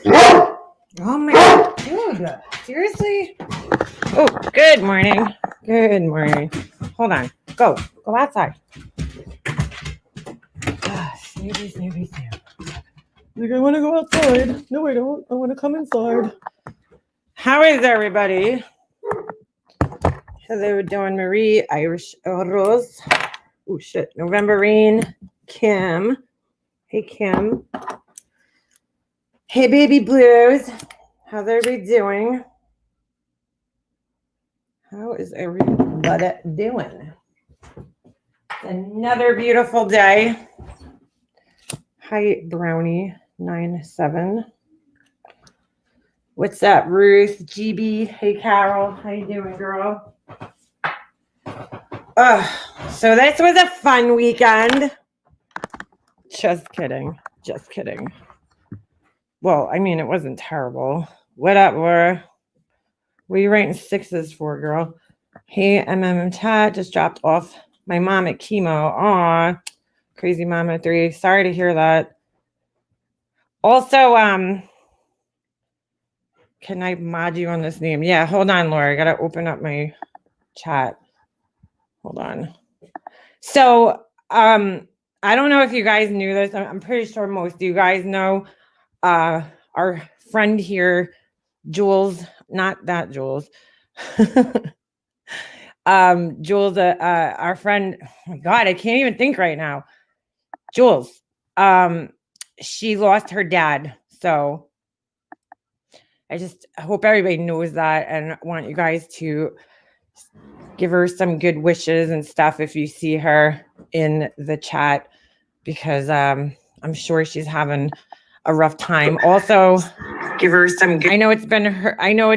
Oh my God, dude, seriously? Oh, good morning. Good morning. Hold on. Go outside. Snoopy, Snoopy, Snoopy. Like, I want to go outside. No, I don't. I want to come inside. How is everybody? Hello, Dawn Marie, Irish Rose. Oh, shit. Novemberine, Kim. Hey, Kim. Hey, Baby Blues. How's everybody doing? How is everybody doing? Another beautiful day. Hi, Brownie97. What's up, Ruth? GB. Hey, Carol. How you doing, girl? So this was a fun weekend. Just kidding. Just kidding. Well, I mean, it wasn't terrible. What up, Laura? What are you writing sixes for, girl? Hey, chat. Just dropped off my mom at chemo. Aw, crazy mama 3. Sorry to hear that. Also, can I mod you on this name? Yeah, hold on, Laura. I gotta open up my chat. Hold on. So, I don't know if you guys knew this. I'm pretty sure most of you guys know. Our friend here, Jules, not that Jules. Jules, our friend. Oh my God, I can't even think right now. Jules, she lost her dad. So I just hope everybody knows that, and want you guys to give her some good wishes and stuff if you see her in the chat, because I'm sure she's having a rough time. Also, give her some good. I know it's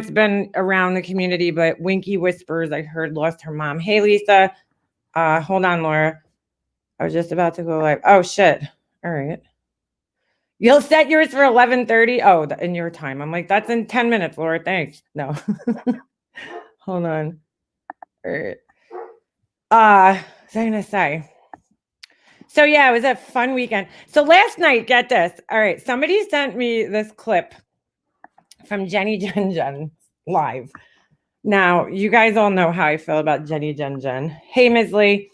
been around the community, but Winky Whispers, I heard, lost her mom. Hey, Lisa. Hold on, Laura. I was just about to go live. Oh, shit. All right. You'll set yours for 11:30. Oh, in your time. I'm like, that's in 10 minutes, Laura. Thanks. No. Hold on. All right. What was I gonna say? So yeah, it was a fun weekend. So last night, get this. All right, somebody sent me this clip from Jenny Jen Jen live. Now, you guys all know how I feel about Jenny Jen Jen. Hey, Ms. Lee.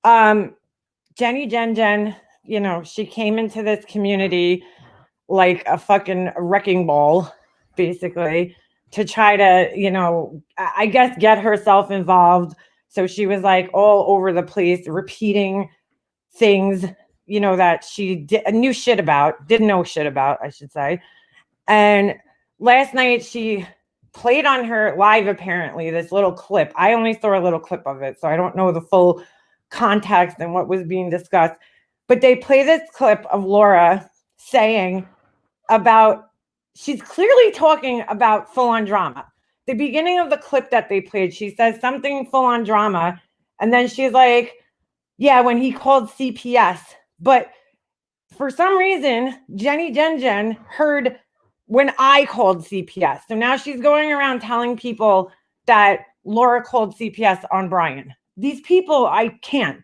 Jenny Jen Jen, you know, she came into this community like a fucking wrecking ball, basically, to try to, you know, I guess get herself involved. So she was like all over the place, repeating things, you know, that she didn't know shit about, I should say. And last night she played on her live, apparently, this little clip. I only saw a little clip of it, so I don't know the full context and what was being discussed. But they play this clip of Laura saying about, she's clearly talking about full-on drama. The beginning of the clip that they played, she says something full-on drama, and then she's like, yeah, when he called CPS. But for some reason, Jenny Jen Jen heard when I called CPS. So now she's going around telling people that Laura called CPS on Brian. These people, I can't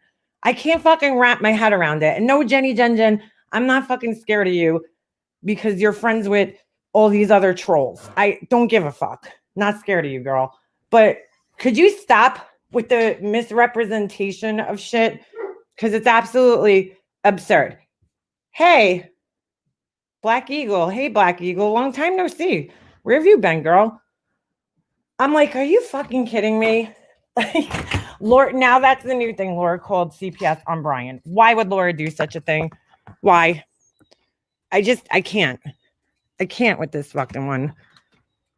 fucking wrap my head around it. And no, Jenny Jen Jen, I'm not fucking scared of you because you're friends with all these other trolls. I don't give a fuck. Not scared of you, girl. But could you stop with the misrepresentation of shit? Because it's absolutely absurd. Hey, Black Eagle. Hey, Black Eagle. Long time no see. Where have you been, girl? I'm like, are you fucking kidding me? Like, Laura, now that's the new thing. Laura called CPS on Brian. Why would Laura do such a thing? Why? I can't. I can't with this fucking one.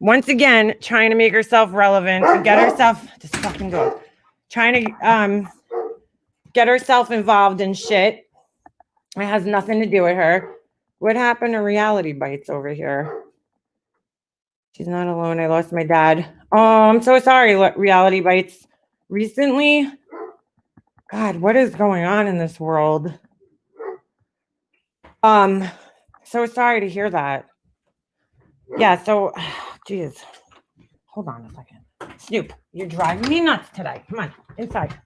Once again, trying to make herself relevant and get herself, just fucking go. Trying to get herself involved in shit. It has nothing to do with her. What happened to Reality Bites over here? She's not alone. I lost my dad. Oh, I'm so sorry, Reality Bites. Recently, God, what is going on in this world? So sorry to hear that. Yeah, so, geez. Hold on a second. Snoop, you're driving me nuts today. Come on, inside.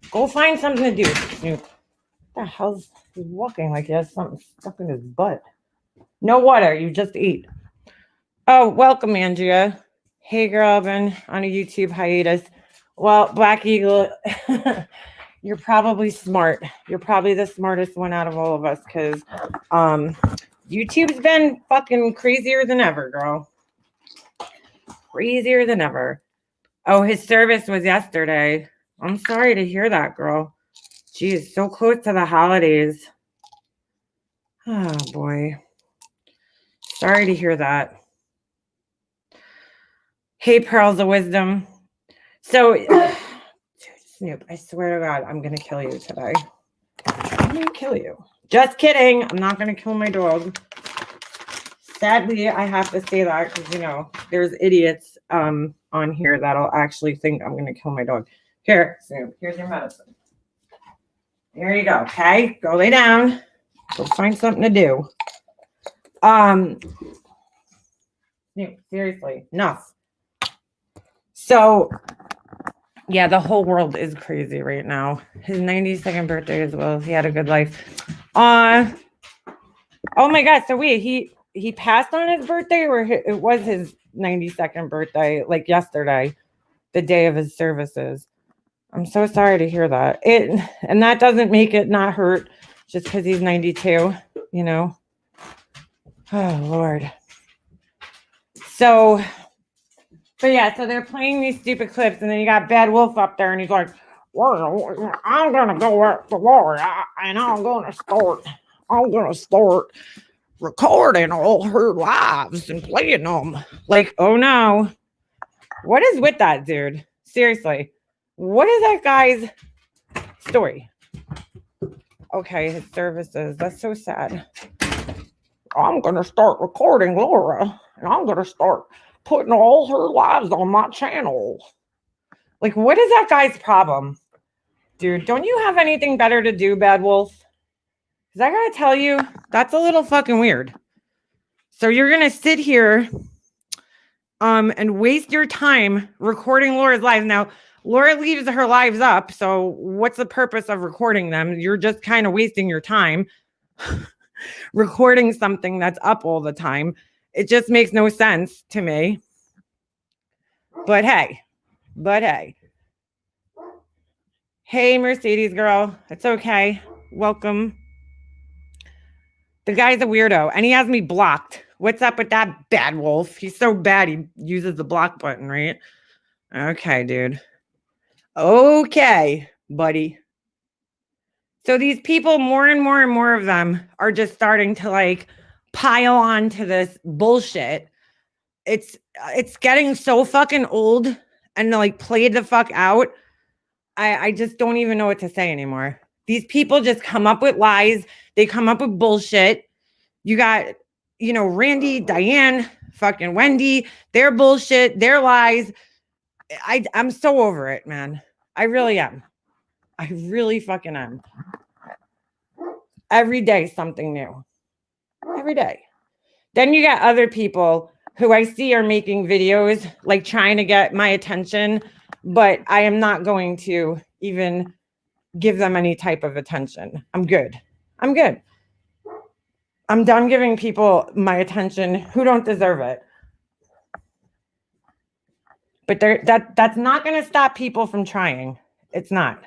Go find something to do, Snoop. What the hell's he walking like he has something stuck in his butt? No water. You just eat. Oh, welcome, Andrea. Hey, girl, I've been on a YouTube hiatus. Well, Black Eagle, you're probably smart. You're probably the smartest one out of all of us because YouTube's been fucking crazier than ever, girl. Crazier than ever. Oh, his service was yesterday. I'm sorry to hear that, girl. Geez, so close to the holidays. Oh, boy. Sorry to hear that. Hey, Pearls of Wisdom. So, Snoop, I swear to God, I'm going to kill you today. I'm going to kill you. Just kidding. I'm not going to kill my dog. Sadly, I have to say that because, you know, there's idiots on here that'll actually think I'm going to kill my dog. Here, Snoop, here's your medicine. There you go, okay? Go lay down. Go find something to do. Snoop, seriously, enough. So, yeah, the whole world is crazy right now. His 92nd birthday as well. He had a good life. Oh my God. So wait, he passed on his birthday, or it was his 92nd birthday, like yesterday, the day of his services. I'm so sorry to hear that. And that doesn't make it not hurt just because he's 92, you know. Oh Lord. So, but yeah, so they're playing these stupid clips, and then you got Bad Wolf up there, and he's like, well, I'm gonna go at the Lord, and I'm gonna start recording all her lives and playing them. Like, oh no. What is with that, dude? Seriously. What is that guy's story? Okay, his services. That's so sad. I'm gonna start recording Laura, and I'm gonna start putting all her lives on my channel. Like, what is that guy's problem? Dude, don't you have anything better to do, Bad Wolf? Because I gotta tell you, that's a little fucking weird. So you're gonna sit here and waste your time recording Laura's lives. Now, Laura leaves her lives up, so what's the purpose of recording them? You're just kind of wasting your time recording something that's up all the time. It just makes no sense to me. But hey. Hey, Mercedes girl. It's okay. Welcome. The guy's a weirdo, and he has me blocked. What's up with that, Bad Wolf? He's so bad, he uses the block button, right? Okay, dude. Okay, buddy. So these people, more and more of them are just starting to like pile on to this bullshit. It's getting so fucking old and like played the fuck out. I just don't even know what to say anymore. These people just come up with lies. They come up with bullshit. You got, you know, Randy, Diane, fucking Wendy, their bullshit, their lies. I'm so over it, man. I really am. I really fucking am. Every day, something new. Every day. Then you got other people who I see are making videos, like trying to get my attention, but I am not going to even give them any type of attention. I'm good. I'm done giving people my attention who don't deserve it. But that's not going to stop people from trying. It's not.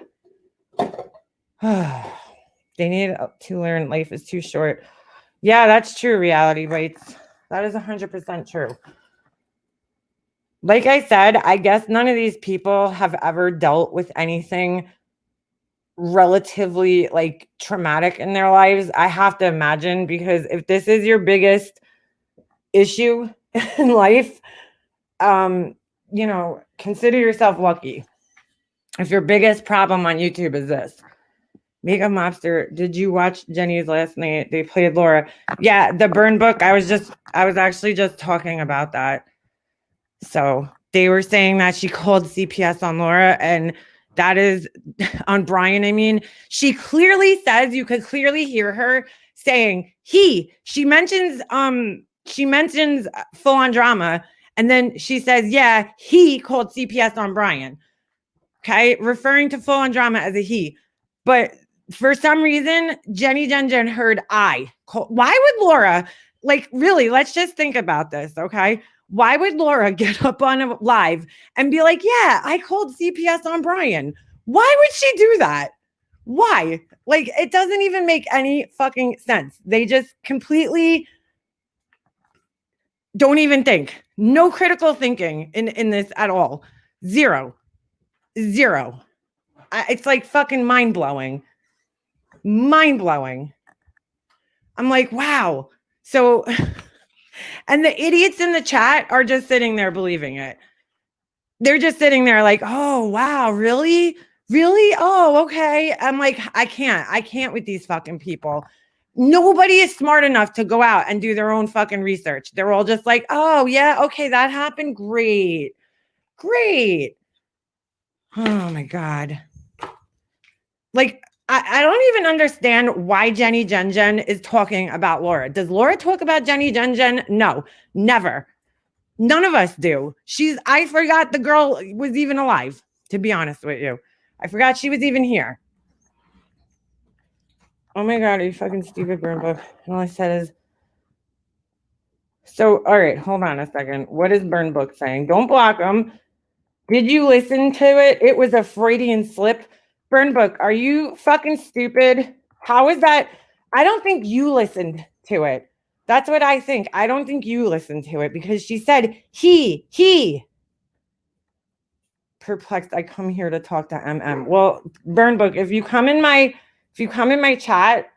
They need to learn life is too short. Yeah, that's true, Reality Bites. That is 100% true. Like I said, I guess none of these people have ever dealt with anything relatively like traumatic in their lives. I have to imagine, because if this is your biggest issue in life, you know, consider yourself lucky. If your biggest problem on YouTube is this. Makeup Mobster, did you watch Jenny's last night? They played Laura. Yeah, the burn book. I was actually just talking about that. So they were saying that she called CPS on Laura, and that is on Brian. I mean, she clearly says, you could clearly hear her saying she mentions full on drama. And then she says, yeah, he called CPS on Brian. Okay. Referring to full on drama as a he. But for some reason, Jenny Jen heard I. Why would Laura Like, really, let's just think about this, okay? Why would Laura get up on a live and be like, yeah, I called CPS on Brian? Why would she do that? Why? Like, it doesn't even make any fucking sense. They just completely don't even think. No critical thinking in this at all. Zero. It's like fucking mind-blowing. Mind-blowing. I'm like, wow. So, and the idiots in the chat are just sitting there believing it. They're just sitting there like, oh, wow, really? Really? Oh, okay. I'm like, I can't with these fucking people. Nobody is smart enough to go out and do their own fucking research. They're all just like, oh, yeah, okay, that happened. Great. Oh my God. Like, I don't even understand why Jenny Jen is talking about Laura. Does Laura talk about Jenny Jen? No, never. None of us do. I forgot the girl was even alive, to be honest with you. I forgot she was even here. Oh my God, are you fucking stupid, Burn Book? And all I said is, so, all right, hold on a second. What is Burn Book saying? Don't block them. Did you listen to it? It was a Freudian slip. Burn Book, are you fucking stupid? How is that? I don't think you listened to it. That's what I think. I don't think you listened to it because she said he. Perplexed. I come here to talk to MM. Well, Burn Book, if you come in my chat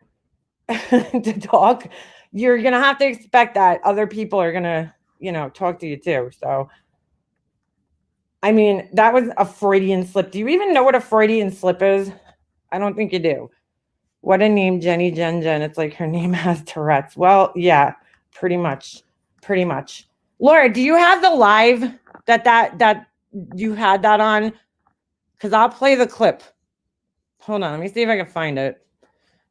to talk, you're gonna have to expect that other people are gonna, talk to you too. So, I mean, that was a Freudian slip. Do you even know what a Freudian slip is? I don't think you do. What a name, Jenny Jen. It's like her name has Tourette's. Well, yeah, pretty much. Laura, do you have the live that you had that on? Because I'll play the clip. Hold on, let me see if I can find it.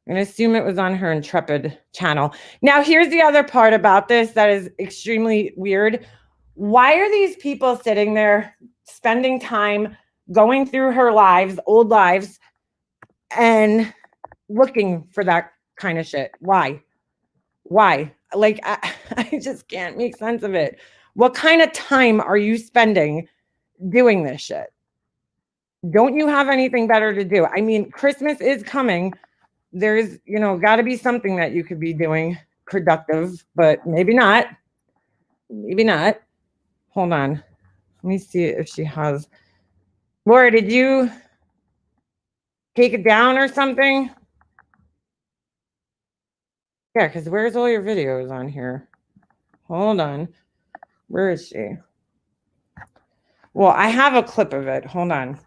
I'm going to assume it was on her Intrepid channel. Now, here's the other part about this that is extremely weird. Why are these people sitting there spending time going through her lives, old lives, and looking for that kind of shit? Why? Like, I just can't make sense of it. What kind of time are you spending doing this shit? Don't you have anything better to do? I mean, Christmas is coming. There's, got to be something that you could be doing productive, but maybe not. Hold on. Let me see if she has. Laura, did you take it down or something? Yeah, because where's all your videos on here? Hold on. Where is she? Well, I have a clip of it. Hold on.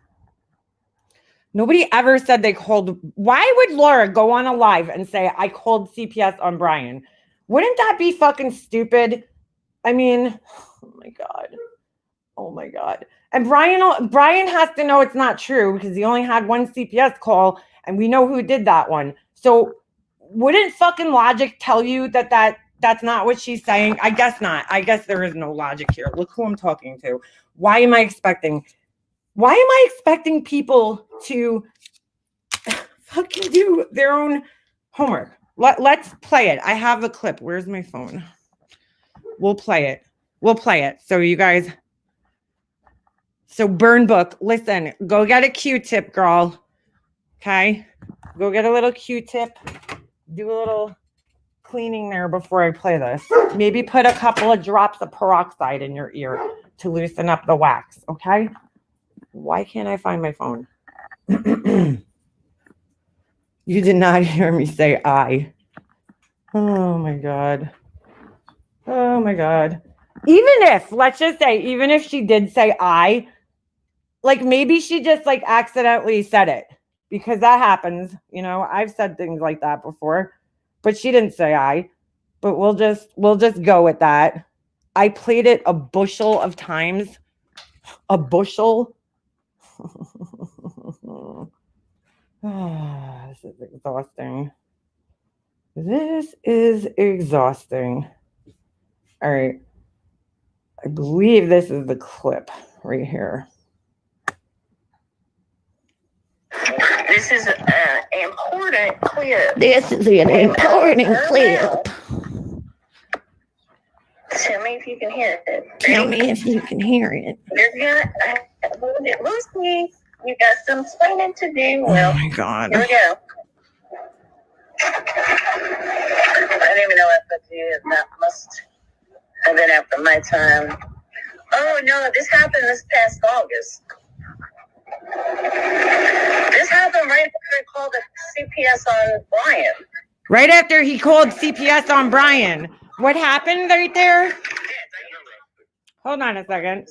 Nobody ever said they called. Why would Laura go on a live and say, I called CPS on Brian? Wouldn't that be fucking stupid? I mean, oh my God. And Brian has to know it's not true because he only had one CPS call and we know who did that one. So wouldn't fucking logic tell you that's not what she's saying? I guess not. I guess there is no logic here. Look who I'm talking to. Why am I expecting people to fucking do their own homework? Let's play it. I have a clip. Where's my phone? We'll play it. So you guys, Burn Book, listen, go get a Q-tip, girl. Okay? Go get a little Q-tip. Do a little cleaning there before I play this. Maybe put a couple of drops of peroxide in your ear to loosen up the wax, okay? Why can't I find my phone? You did not hear me say I. Oh my God. Let's just say, even if she did say I, like maybe she just like accidentally said it because that happens. I've said things like that before, but she didn't say I, but we'll just go with that. I played it a bushel of times. A bushel. This is exhausting. All right. I believe this is the clip right here. This is an important clip. me if you can hear it. Tell me if you can hear it. Lucy, you got some explaining to do. Well, oh my God. Here we go. I don't even know what to do. That must have been after my time. Oh no, this happened this past August. This happened right after I called the CPS on Brian. Right after he called CPS on Brian. What happened right there? Hold on a second.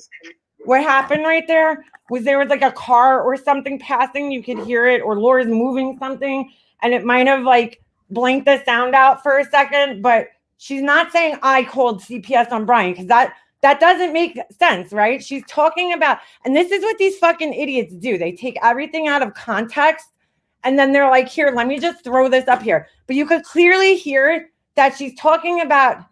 What happened right there was like a car or something passing. You could hear it, or Laura's moving something, and it might have like blanked the sound out for a second, but she's not saying I called CPS on Brian, because that doesn't make sense, right? She's talking about, and this is what these fucking idiots do. They take everything out of context, and then they're like, here, let me just throw this up here. But you could clearly hear that she's talking about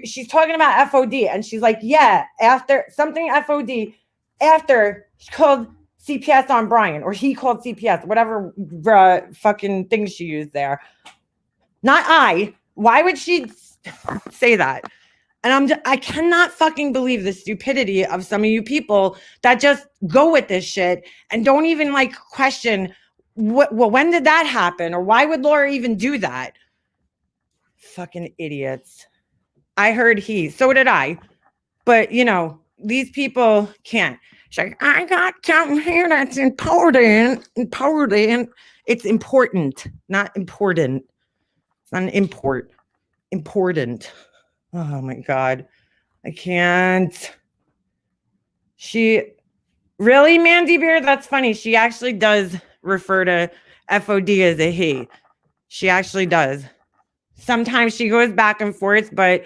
she's talking about FOD, and she's like, yeah, after something FOD, after she called CPS on Brian, or he called CPS, whatever fucking thing she used there. Not I. Why would she say that? And I cannot fucking believe the stupidity of some of you people that just go with this shit and don't even like question when did that happen, or why would Laura even do that? Fucking idiots. I heard so did I. But, these people can't. She's like, I got something here that's important. It's important, not important. It's not an import. Important. Oh, my God. I can't. Really, Mandy Bear? That's funny. She actually does refer to FOD as a he. She actually does. Sometimes she goes back and forth, but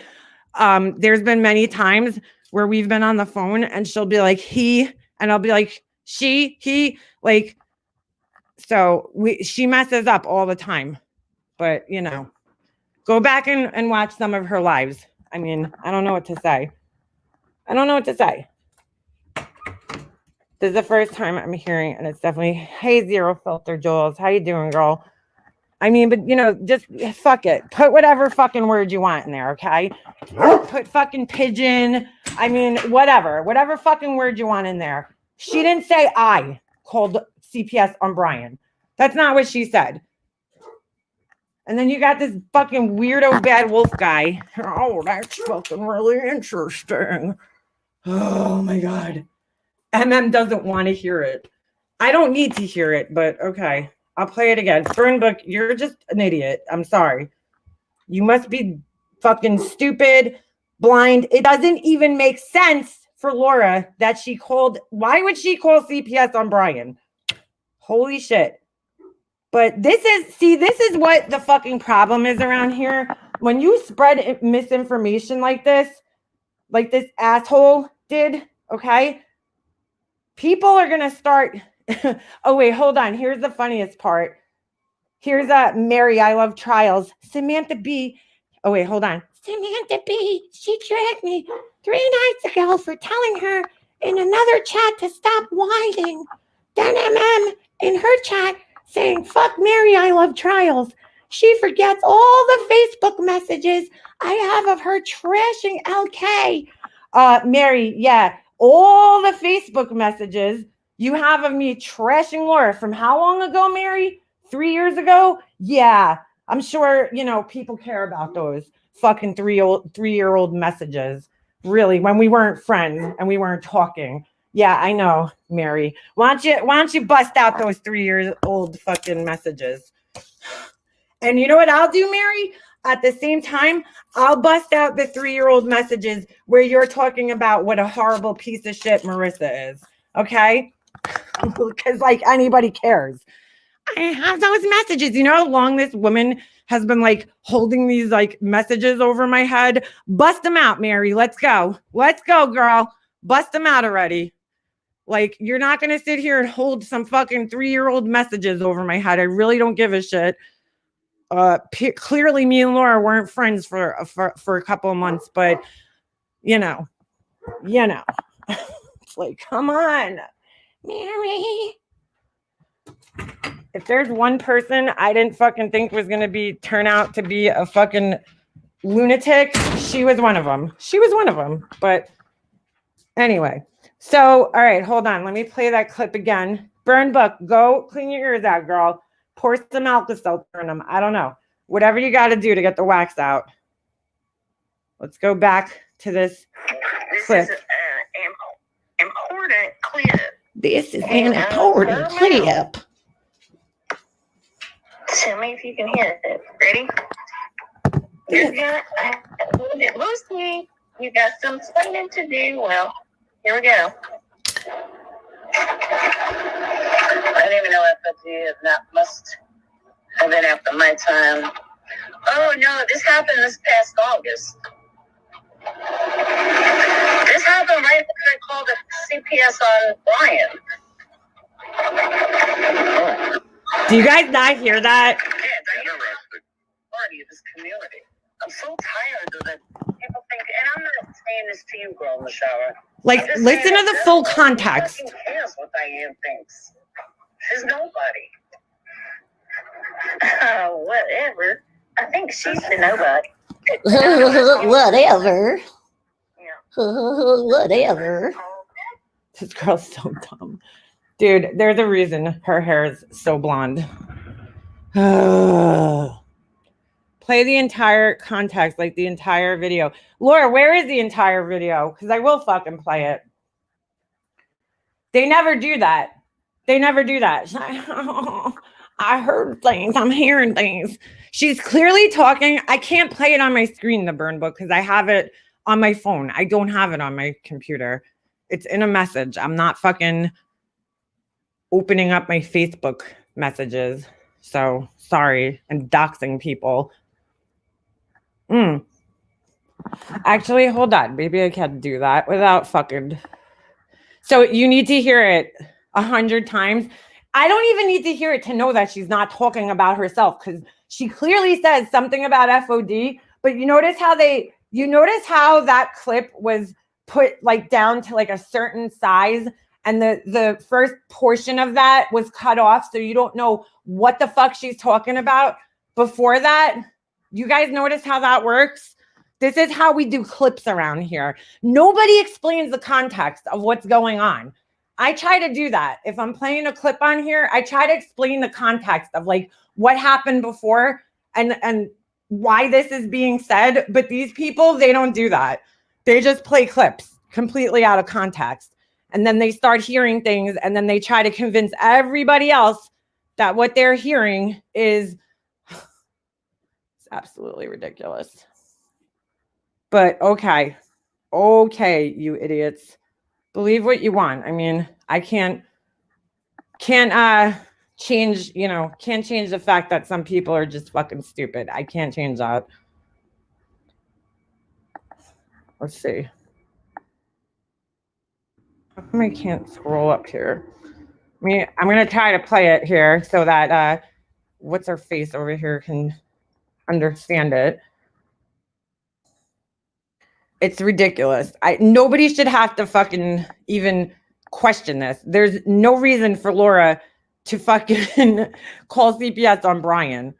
there's been many times where we've been on the phone and she'll be like, he, and I'll be like, she, he, like, so she messes up all the time. But, go back and watch some of her lives. I mean, I don't know what to say. This is the first time I'm hearing, and it's definitely, hey, Zero Filter Jules. How you doing, girl? I mean, but, just fuck it. Put whatever fucking word you want in there, okay? Put fucking pigeon. I mean, whatever fucking word you want in there. She didn't say I called CPS on Brian. That's not what she said. And then you got this fucking weirdo bad wolf guy. Oh, that's fucking really interesting. Oh my God. doesn't want to hear it. I don't need to hear it, but okay. I'll play it again. Fernbook, you're just an idiot. I'm sorry. You must be fucking stupid, blind. It doesn't even make sense for Laura that she called. Why would she call CPS on Brian? Holy shit. But this is what the fucking problem is around here. When you spread misinformation like this asshole did, okay? People are going to start. Oh, wait, hold on. Here's the funniest part. Here's Mary, I love trials. Samantha B. Oh, wait, hold on. Samantha B. She dragged me 3 nights ago for telling her in another chat to stop whining. Then MM in her chat saying, fuck Mary, I love trials. She forgets all the Facebook messages I have of her trashing LK. Mary, yeah, all the Facebook messages you have of me trashing Laura from how long ago, Mary? 3 years ago? Yeah, I'm sure, people care about those fucking 3-year-old messages. Really, when we weren't friends and we weren't talking. Yeah, I know, Mary. Why don't you bust out those 3-year-old fucking messages? And you know what I'll do, Mary? At the same time, I'll bust out the 3-year-old messages where you're talking about what a horrible piece of shit Marissa is. Okay? Because like anybody cares. I have those messages. You know how long this woman has been like holding these like messages over my head? Bust them out, Mary. Let's go. Let's go, girl. Bust them out already. Like, you're not going to sit here and hold some fucking 3-year-old messages over my head. I really don't give a shit. Clearly me and Laura weren't friends for a couple of months, but it's like, come on, Mary. If there's one person I didn't fucking think was going to turn out to be a fucking lunatic, she was one of them. She was one of them. But anyway, so, all right, hold on. Let me play that clip again. Burn Book, go clean your ears out, girl. Pour some Alka-Seltzer in them. I don't know. Whatever you got to do to get the wax out. Let's go back to this clip. This is an important clip. This is an important clip. Tell me if you can hear it. Ready? You're gonna hold it loosely. You got some explaining to do. Well, here we go. I didn't even know FFG must have been after my time. Oh no, this happened this past August. This happened right after I called the CPS on Brian. Do you guys not hear that? Yeah, interesting. Party of this community. I'm so tired of it. People think, and I'm not saying this to you, girl, in the shower. Like, listen to the full context. Who cares what Diane thinks? She's nobody. Whatever. I think she's the nobody. Whatever. Yeah. Whatever. This girl's so dumb. Dude, there's a reason her hair is so blonde. Play the entire context, like the entire video. Laura, where is the entire video? Because I will fucking play it. They never do that. They never do that. I heard things. I'm hearing things. She's clearly talking. I can't play it on my screen, the Burn Book, because I have it on my phone. I don't have it on my computer. It's in a message. I'm not fucking opening up my Facebook messages. So sorry. And doxing people. Actually, hold on. Maybe I can do that without fucking. So you need to hear it 100 times. I don't even need to hear it to know that she's not talking about herself, because she clearly says something about FOD. But you notice how that clip was put like down to like a certain size, and the first portion of that was cut off, so you don't know what the fuck she's talking about before that. You guys notice how that works? This is how we do clips around here. Nobody explains the context of what's going on. I try to do that. If I'm playing a clip on here, I try to explain the context of like what happened before and why this is being said. But these people, they don't do that. They just play clips completely out of context. And then they start hearing things, and then they try to convince everybody else that what they're hearing is absolutely ridiculous. But okay, you idiots. Believe what you want. I mean, I can't change, can't change the fact that some people are just fucking stupid. I can't change that. Let's see. How come I can't scroll up here? I mean, I'm going to try to play it here so that what's her face over here can understand it. It's ridiculous. Nobody should have to fucking even question this. There's no reason for Laura to fucking call CPS on Brian.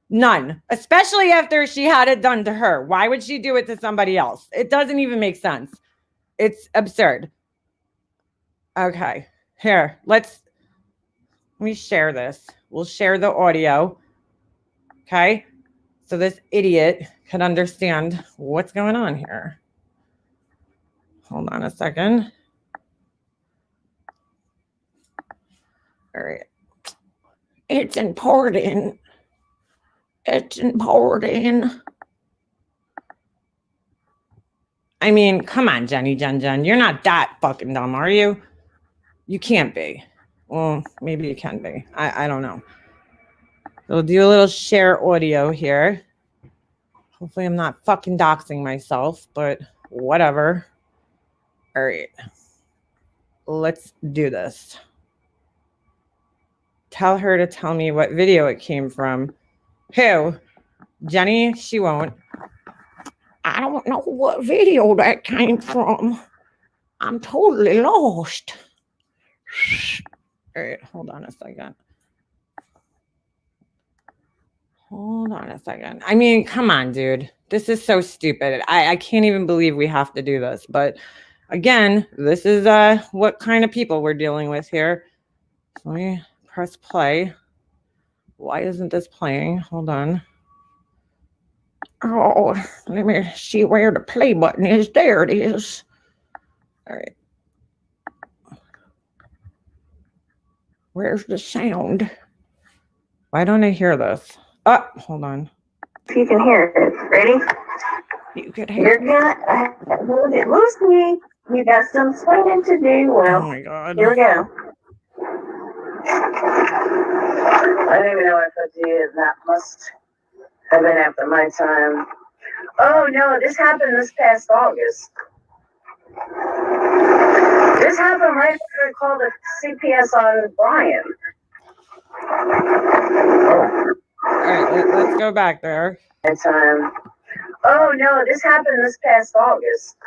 None. Especially after she had it done to her. Why would she do it to somebody else? It doesn't even make sense. It's absurd. Okay. Here, let me share this. We'll share the audio. Okay? So this idiot can understand what's going on here. Hold on a second. All right. It's important. It's important. I mean, come on, Jen. You're not that fucking dumb, are you? You can't be. Well, maybe you can be. I don't know. We'll do a little share audio here. Hopefully I'm not fucking doxing myself, but whatever. All right. Let's do this. Tell her to tell me what video it came from. Who? Jenny? She won't. I don't know what video that came from. I'm totally lost. All right, hold on a second. Hold on a second. I mean, come on, dude. This is so stupid. I can't even believe we have to do this. But again, this is what kind of people we're dealing with here. So let me press play. Why isn't this playing? Hold on. Oh, let me see where the play button is. There it is. All right. Where's the sound? Why don't I hear this? Oh, hold on. You can hear it. Ready? You could hear You're gonna hold it loosely. You got some explaining to do. Oh Well, my God. here we go. I don't even know if I did. That must have been after my time. Oh no, this happened this past August. This happened right after I called the CPS on Brian. All right, let's go back there. Oh no, this happened this past August.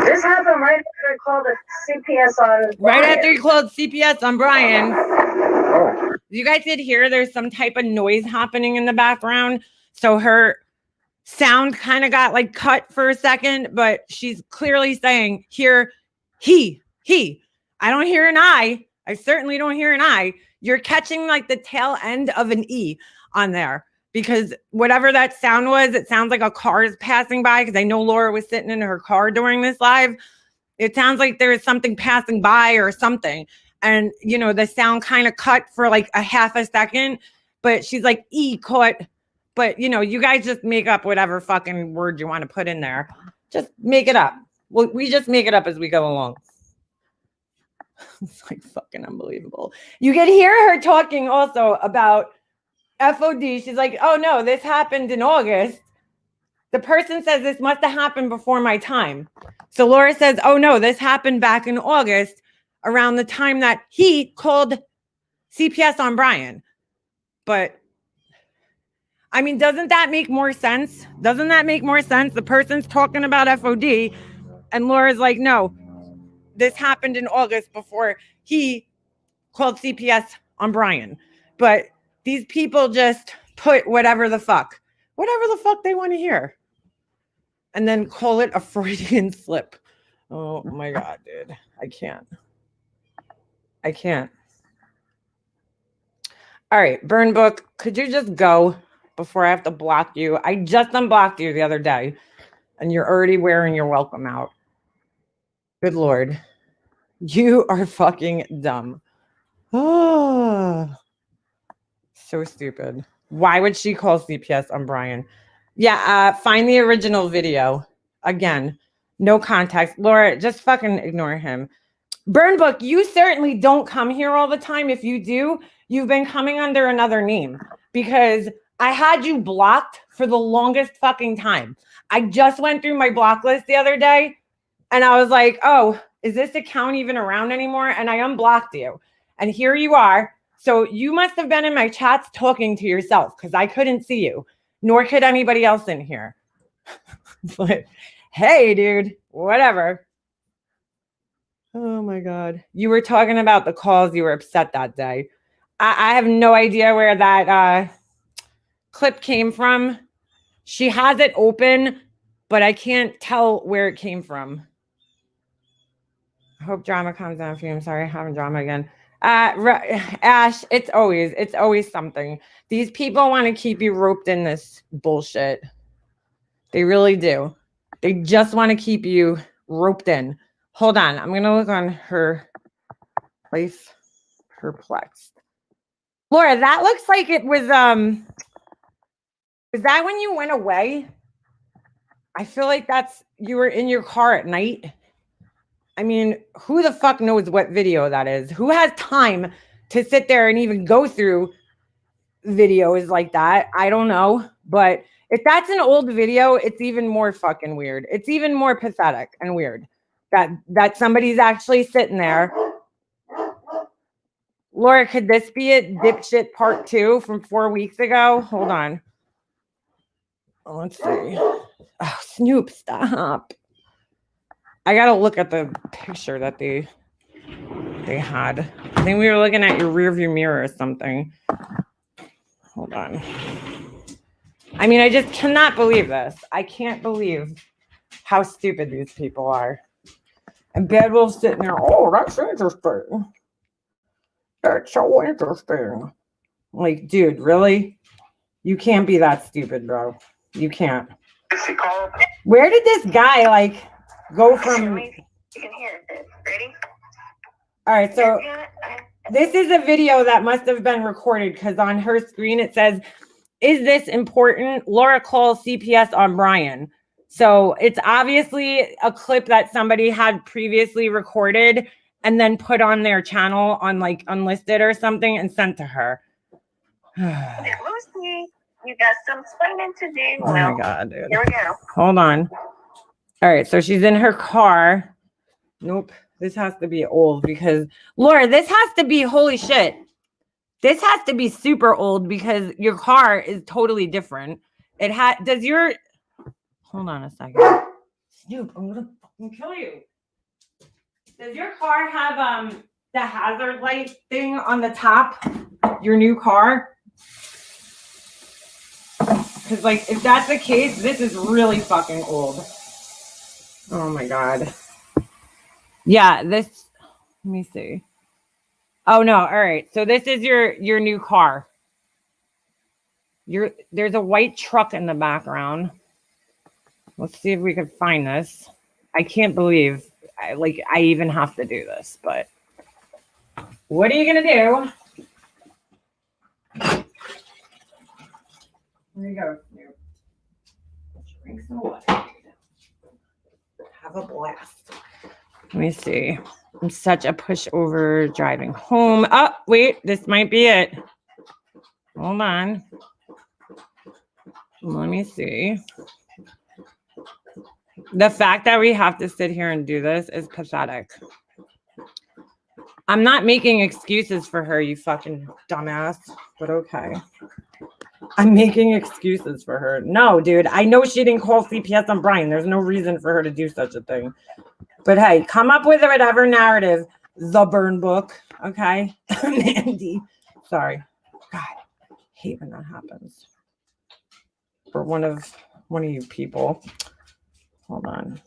This happened right after I called the CPS on Brian. Right after you called CPS on Brian. You guys did hear there's some type of noise happening in the background. So her sound kind of got like cut for a second, but she's clearly saying here, he. I don't hear an I. I certainly don't hear an I. You're catching like the tail end of an E on there because whatever that sound was, it sounds like a car is passing by because I know Laura was sitting in her car during this live. It sounds like there is something passing by or something. And, you know, the sound kind of cut for like a half a second, but she's like, E caught. But, you know, you guys just make up whatever fucking word you want to put in there. Just make it up. Well, we just make it up as we go along. It's like fucking unbelievable. You can hear her talking also about FOD. She's like, oh no, this happened in August. The person says this must have happened before my time. So Laura says, oh no, this happened back in August around the time that he called CPS on Brian. But I mean, doesn't that make more sense? Doesn't that make more sense? The person's talking about FOD and Laura's like, no, this happened in August before he called CPS on Brian. But these people just put whatever the fuck they want to hear. And then call it a Freudian slip. Oh my God, dude. I can't. All right, Burn Book, could you just go before I have to block you? I just unblocked you the other day, and you're already wearing your welcome out. Good Lord. You are fucking dumb. Oh, so stupid. Why would she call CPS on Brian? Yeah, find the original video. Again, no context. Laura, just fucking ignore him. Burn Book, you certainly don't come here all the time. If you do, you've been coming under another name because I had you blocked for the longest fucking time. I just went through my block list the other day and I was like, oh, is this account even around anymore? And I unblocked you. And here you are. So you must have been in my chats talking to yourself because I couldn't see you, nor could anybody else in here. But hey, dude, whatever. Oh my God. You were talking about the calls. You were upset that day. I have no idea where that clip came from. She has it open, but I can't tell where it came from. I hope drama comes down for you. I'm sorry, having drama again. Ash, it's always something. These people want to keep you roped in this bullshit. They really do. They just want to keep you roped in. Hold on. I'm going to look on her place. Perplexed. Laura, that looks like it was that when you went away? I feel like you were in your car at night. I mean, who the fuck knows what video that is? Who has time to sit there and even go through videos like that? I don't know. But if that's an old video, it's even more fucking weird. It's even more pathetic and weird that somebody's actually sitting there. Laura, could this be it? Dipshit part 2 from 4 weeks ago? Hold on. Let's see. Oh, Snoop, stop. I gotta look at the picture that they had. I think we were looking at your rearview mirror or something. Hold on. I mean, I just cannot believe this. I can't believe how stupid these people are. And Bedwell's sitting there, oh, that's interesting. That's so interesting. Like, dude, really? You can't be that stupid, bro. You can't. Where did this guy, like, go from... You can hear this. Ready? All right, so this is a video that must have been recorded because on her screen it says, is this important? Laura calls CPS on Brian. So it's obviously a clip that somebody had previously recorded and then put on their channel on like Unlisted or something and sent to her. Lucy, you got some explaining to do. Oh my God, dude. Here we go. Hold on. All right, so she's in her car. Nope, this has to be old because, Laura, this has to be, holy shit. This has to be super old because your car is totally different. It does your, hold on a second. Snoop, I'm gonna fucking kill you. Does your car have the hazard light thing on the top? Your new car? Because like, if that's the case, this is really fucking old. Oh my God. Yeah, this, let me see. Oh no, all right. So this is your new car. There's a white truck in the background. Let's see if we can find this. I can't believe I even have to do this, but what are you gonna do? There you go. Drink some water. Have a blast. Let me see. I'm such a pushover driving home. Oh, wait, this might be it. Hold on. Let me see. The fact that we have to sit here and do this is pathetic. I'm not making excuses for her, you fucking dumbass, but okay. I'm making excuses for her. No, dude, I know she didn't call CPS on Brian. There's no reason for her to do such a thing. But hey, come up with whatever narrative. The burn book, okay? Mandy. Sorry. God, I hate when that happens. For one of you people. Hold on.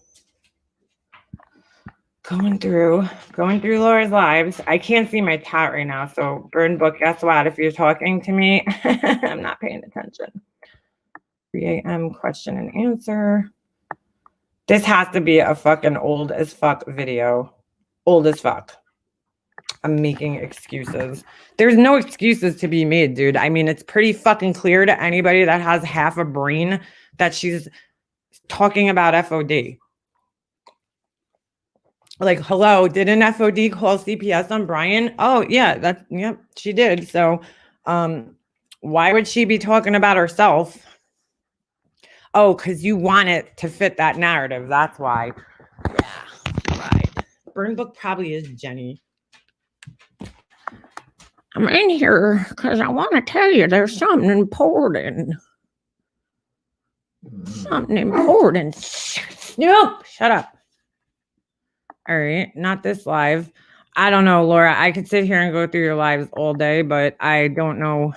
Going through Laura's lives. I can't see my chat right now, so burn book, guess what? If you're talking to me, I'm not paying attention. 3 a.m. question and answer. This has to be a fucking old as fuck video. Old as fuck. I'm making excuses. There's no excuses to be made, dude. I mean, it's pretty fucking clear to anybody that has half a brain that she's talking about FOD. Like, hello, did an FOD call CPS on Brian? Oh, yeah, yep, she did. So, why would she be talking about herself? Oh, because you want it to fit that narrative. That's why. Yeah, right. Burn book probably is Jenny. I'm in here because I want to tell you there's something important. Something important. Snoop, shut up. All right, not this live. I don't know, Laura. I could sit here and go through your lives all day, but I don't know.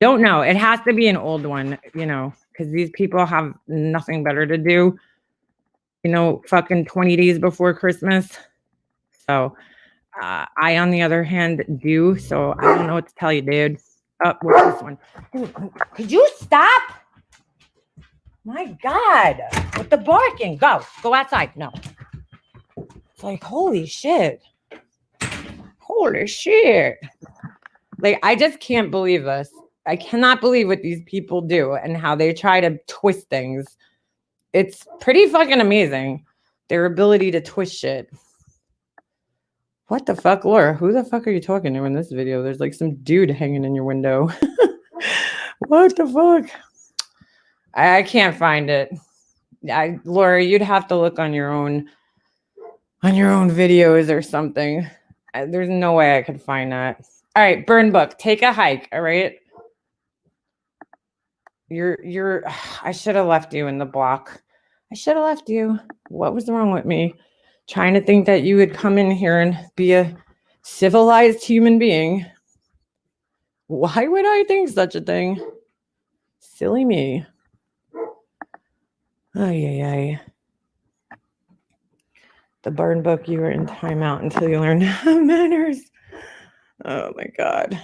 Don't know. It has to be an old one, you know, because these people have nothing better to do, you know, fucking 20 days before Christmas. So I, on the other hand, do. So I don't know what to tell you, dude. Oh, what's this one? Dude, could you stop? My God, with the barking. Go outside. No. It's like, holy shit. Holy shit. Like, I just can't believe this. I cannot believe what these people do and how they try to twist things. It's pretty fucking amazing. Their ability to twist shit. What the fuck, Laura? Who the fuck are you talking to in this video? There's like some dude hanging in your window. What the fuck? I can't find it. Laura, you'd have to look on your own videos or something. There's no way I could find that. All right, burn book. Take a hike. All right. I should have left you in the block. I should have left you. What was wrong with me? Trying to think that you would come in here and be a civilized human being. Why would I think such a thing? Silly me. Ay, ay, ay. The burn book, you were in timeout until you learned manners. Oh my God.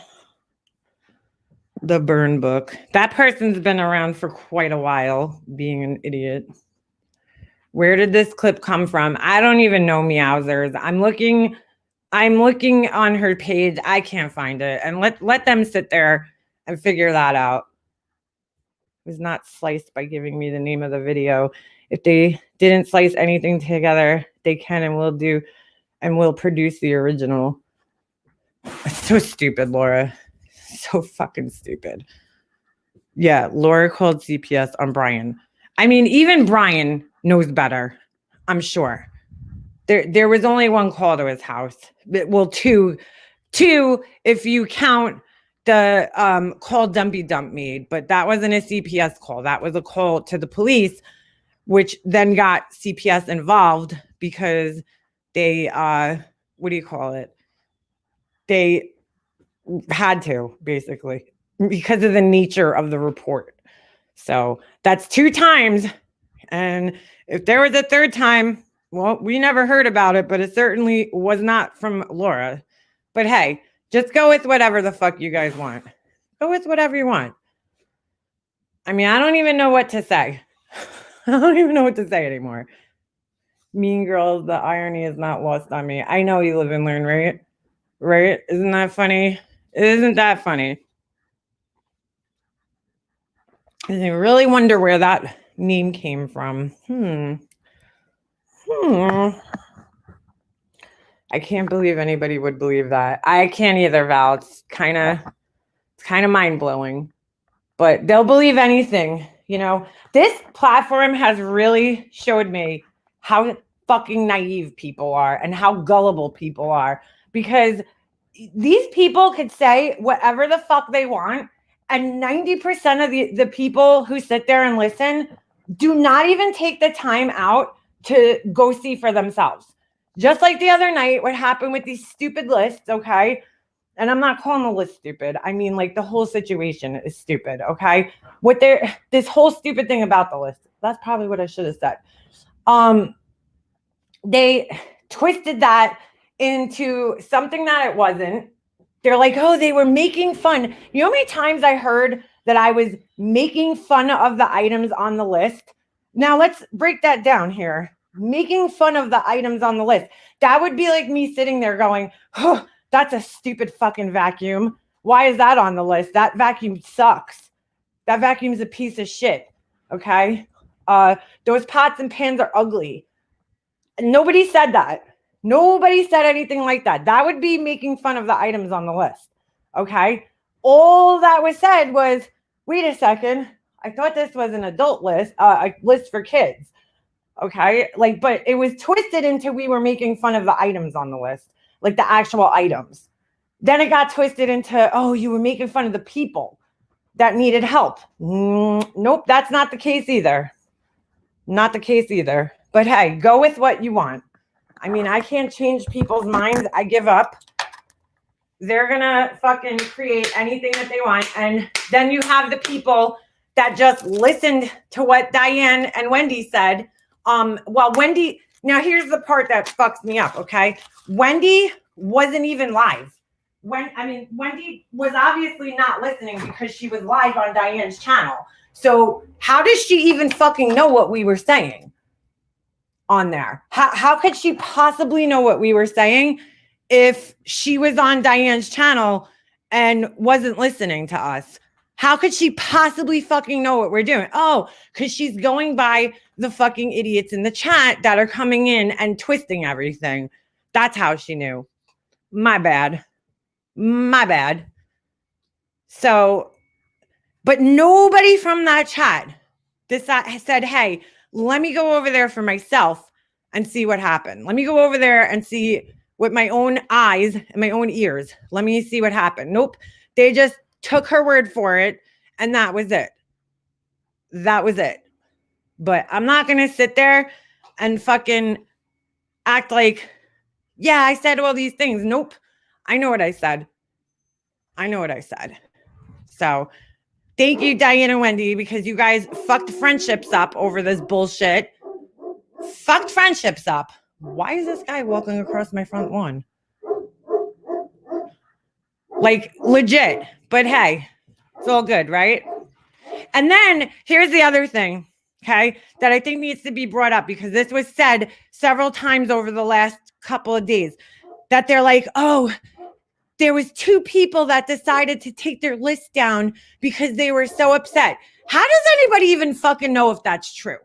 The burn book. That person's been around for quite a while, being an idiot. Where did this clip come from? I don't even know, meowsers. I'm looking on her page. I can't find it. And let them sit there and figure that out. It was not sliced by giving me the name of the video. If they didn't slice anything together, they can and will do and will produce the original. It's so stupid, Laura. So fucking stupid. Yeah, Laura called CPS on Brian. I mean, even Brian knows better, I'm sure. There was only one call to his house. Well, two if you count the call Dumpy Dump made, but that wasn't a CPS call. That was a call to the police, which then got CPS involved because they what do you call it? They had to, basically, because of the nature of the report. So that's 2 times. And if there was a third time, well, we never heard about it, but it certainly was not from Laura. But hey, just go with whatever the fuck you guys want. Go with whatever you want. I mean, I don't even know what to say. I don't even know what to say anymore. Mean Girls, the irony is not lost on me. I know you live and learn, right? Right? Isn't that funny? Isn't that funny? And I really wonder where that meme came from. I can't believe anybody would believe that. I can't either, Val. It's kind of mind-blowing. But they'll believe anything, you know. This platform has really showed me how fucking naive people are and how gullible people are, because these people could say whatever the fuck they want, and 90% of the people who sit there and listen do not even take the time out to go see for themselves. Just like the other night, what happened with these stupid lists, okay? And I'm not calling the list stupid. I mean, like, the whole situation is stupid, okay? This whole stupid thing about the list, that's probably what I should have said. They twisted that into something that it wasn't. They're like, oh, they were making fun. You know how many times I heard that I was making fun of the items on the list? Now let's break that down here. Making fun of the items on the list. That would be like me sitting there going, oh, that's a stupid fucking vacuum. Why is that on the list? That vacuum sucks. That vacuum is a piece of shit. Okay? Those pots and pans are ugly. Nobody said that. Nobody said anything like that. That would be making fun of the items on the list. Okay? All that was said was, wait a second. I thought this was an adult list, a list for kids. Okay? Like, but it was twisted into we were making fun of the items on the list, like the actual items. Then it got twisted into, oh, you were making fun of the people that needed help. Nope, that's not the case either. Not the case either. But hey, go with what you want. I mean, I can't change people's minds. I give up. They're going to fucking create anything that they want. And then you have the people that just listened to what Diane and Wendy said. Well, Wendy, now here's the part that fucks me up, okay? Wendy wasn't even live. Wendy was obviously not listening because she was live on Diane's channel. So how does she even fucking know what we were saying on there? How could she possibly know what we were saying if she was on Diane's channel and wasn't listening to us? How could she possibly fucking know what we're doing? Oh, because she's going by the fucking idiots in the chat that are coming in and twisting everything. That's how she knew. My bad. My bad. So, but nobody from that chat said, hey, let me go over there for myself and see what happened. Let me go over there and see with my own eyes and my own ears. Let me see what happened. Nope. They just took her word for it, and that was it. That was it. But I'm not going to sit there and fucking act like, yeah, I said all these things. Nope. I know what I said. I know what I said. So thank you, Diane and Wendy, because you guys fucked friendships up over this bullshit. Fucked friendships up. Why is this guy walking across my front lawn? Like, legit. But hey, it's all good, right? And then here's the other thing, okay, that I think needs to be brought up, because this was said several times over the last couple of days, that they're like, oh, there was 2 people that decided to take their list down because they were so upset. How does anybody even fucking know if that's true?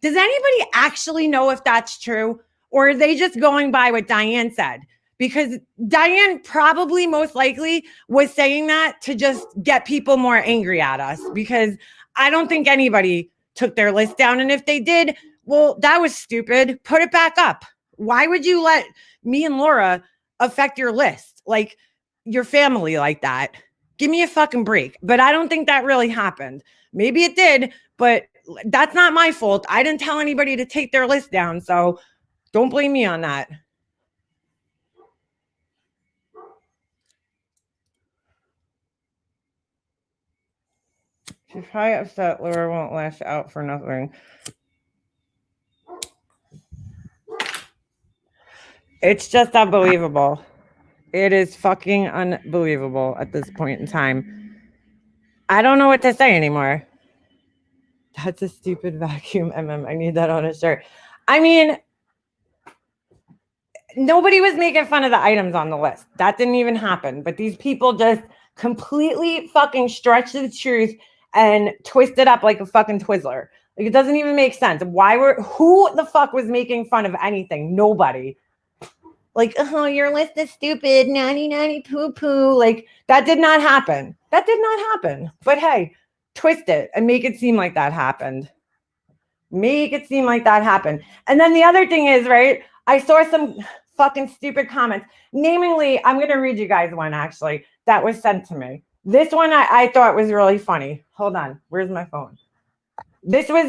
Does anybody actually know if that's true? Or are they just going by what Diane said? Because Diane probably most likely was saying that to just get people more angry at us, because I don't think anybody took their list down. And if they did, well, that was stupid. Put it back up. Why would you let me and Laura affect your list? Like, your family like that? Give me a fucking break. But I don't think that really happened. Maybe it did, but that's not my fault. I didn't tell anybody to take their list down. So don't blame me on that. She's probably upset Laura won't lash out for nothing. It's just unbelievable. It is fucking unbelievable at this point in time. I don't know what to say anymore. That's a stupid vacuum, I need that on a shirt. I mean, nobody was making fun of the items on the list. That didn't even happen. But these people just completely fucking stretched the truth and twist it up like a fucking Twizzler. Like, it doesn't even make sense. Who the fuck was making fun of anything? Nobody. Like, oh, your list is stupid, nanny poo poo. Like, that did not happen. That did not happen. But hey, twist it and make it seem like that happened. Make it seem like that happened. And then the other thing is, right, I saw some fucking stupid comments. Namely, I'm going to read you guys one, actually, that was sent to me. This one I thought was really funny. Hold on. Where's my phone? This was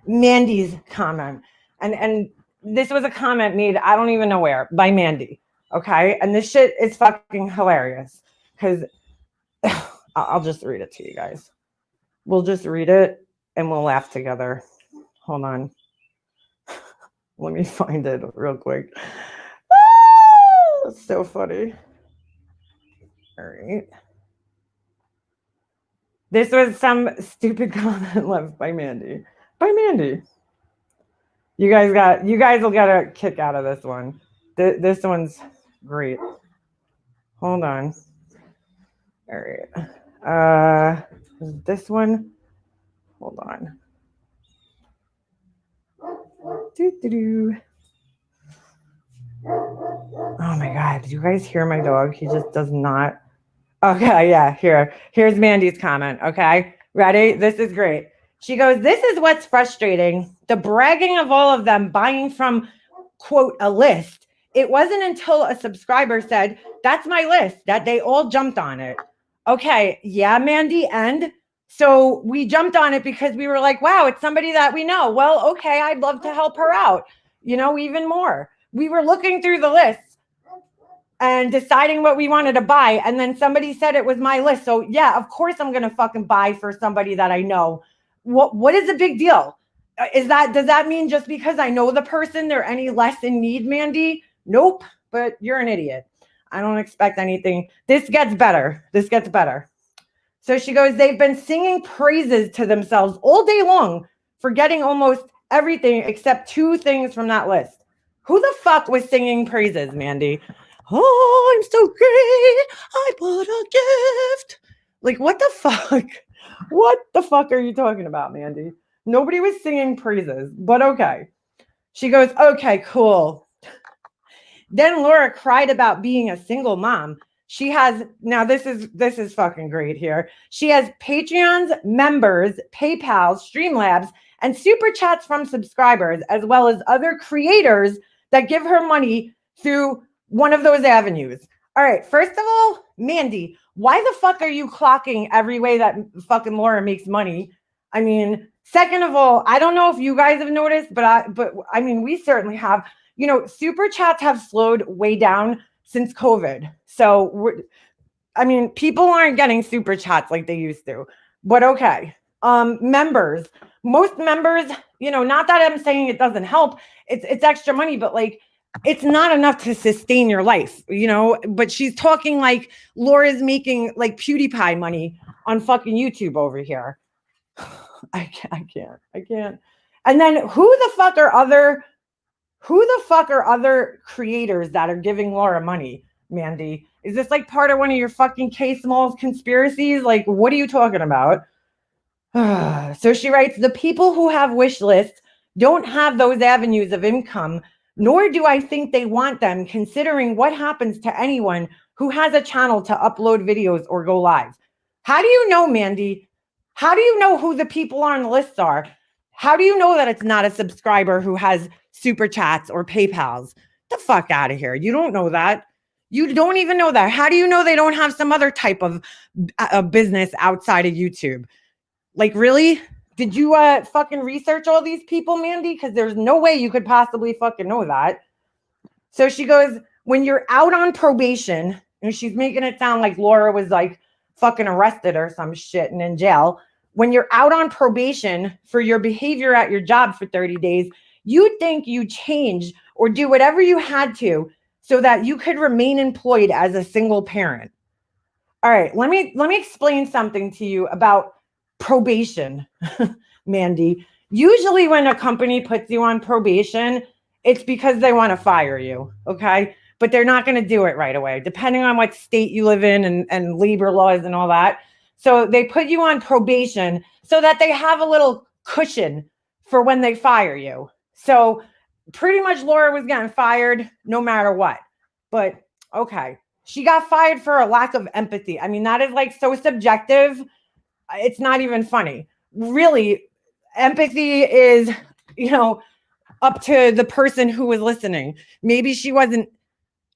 Mandy's comment. And this was a comment made, I don't even know where, by Mandy. Okay? And this shit is fucking hilarious. Because I'll just read it to you guys. We'll just read it and we'll laugh together. Hold on. Let me find it real quick. That's so funny. All right. This was some stupid comment left by Mandy. By Mandy. You guys will get a kick out of this one. This one's great. Hold on. All right. This one. Hold on. Oh my God. Did you guys hear my dog? He just does not. Okay, yeah, here's Mandy's comment, okay? Ready? This is great. She goes, this is what's frustrating. The bragging of all of them buying from, quote, a list. It wasn't until a subscriber said, that's my list, that they all jumped on it. Okay, yeah, Mandy, and so we jumped on it because we were like, wow, it's somebody that we know. Well, okay, I'd love to help her out, even more. We were looking through the list and deciding what we wanted to buy. And then somebody said it was my list. So yeah, of course I'm going to fucking buy for somebody that I know. What is the big deal? Does that mean just because I know the person, they're any less in need, Mandy? Nope. But you're an idiot. I don't expect anything. This gets better. So she goes, they've been singing praises to themselves all day long, forgetting almost everything except 2 things from that list. Who the fuck was singing praises, Mandy? Oh, I'm so great. I bought a gift. Like, what the fuck? What the fuck are you talking about, Mandy? Nobody was singing praises, but okay. She goes, okay, cool. Then Laura cried about being a single mom. She has, now this is fucking great here. She has Patreons, members, PayPal, Streamlabs, and super chats from subscribers, as well as other creators that give her money through one of those avenues. All right, first of all, Mandy, why the fuck are you clocking every way that fucking Laura makes money? I mean, second of all, I don't know if you guys have noticed, but I mean, we certainly have. Super chats have slowed way down since COVID. So I mean, people aren't getting super chats like they used to, but okay. Members, most members, not that I'm saying it doesn't help. It's extra money, but like, it's not enough to sustain your life, but she's talking like Laura's making like PewDiePie money on fucking YouTube over here. I can't. And then who the fuck are other creators that are giving Laura money, Mandy? Is this like part of one of your fucking K-Smalls conspiracies? Like, what are you talking about? So she writes, the people who have wish lists don't have those avenues of income, nor do I think they want them, considering what happens to anyone who has a channel to upload videos or go live. How do you know, Mandy? How do you know who the people on the lists are? How do you know that it's not a subscriber who has super chats or PayPals? The fuck out of here. You don't know that. You don't even know that. How do you know they don't have some other type of business outside of YouTube? Like, really? Did you fucking research all these people, Mandy? Because there's no way you could possibly fucking know that. So she goes, when you're out on probation, and she's making it sound like Laura was like fucking arrested or some shit and in jail. When you're out on probation for your behavior at your job for 30 days, you think you change or do whatever you had to so that you could remain employed as a single parent. All right, let me explain something to you about probation, Mandy. Usually when a company puts you on probation, it's because they want to fire you, okay? But they're not going to do it right away, depending on what state you live in and labor laws and all that. So they put you on probation so that they have a little cushion for when they fire you. So pretty much Laura was getting fired no matter what. But okay, she got fired for a lack of empathy. I mean, that is like so subjective. It's not even funny. Really, empathy is, up to the person who was listening. Maybe she wasn't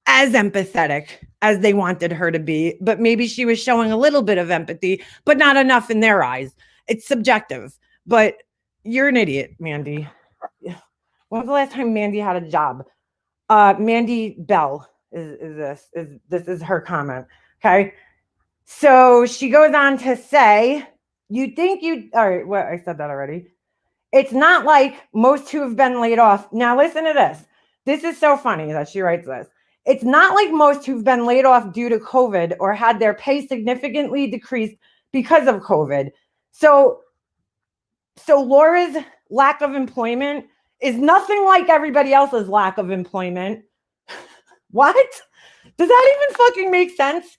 as empathetic as they wanted her to be, but maybe she was showing a little bit of empathy, but not enough in their eyes. It's subjective, but you're an idiot, Mandy. When was the last time Mandy had a job? Mandy Bell this is her comment. Okay. So she goes on to say, all right, well, I said that already. It's not like most who have been laid off. Now listen to this. This is so funny that she writes this. It's not like most who've been laid off due to COVID or had their pay significantly decreased because of COVID. So Laura's lack of employment is nothing like everybody else's lack of employment. What? Does that even fucking make sense?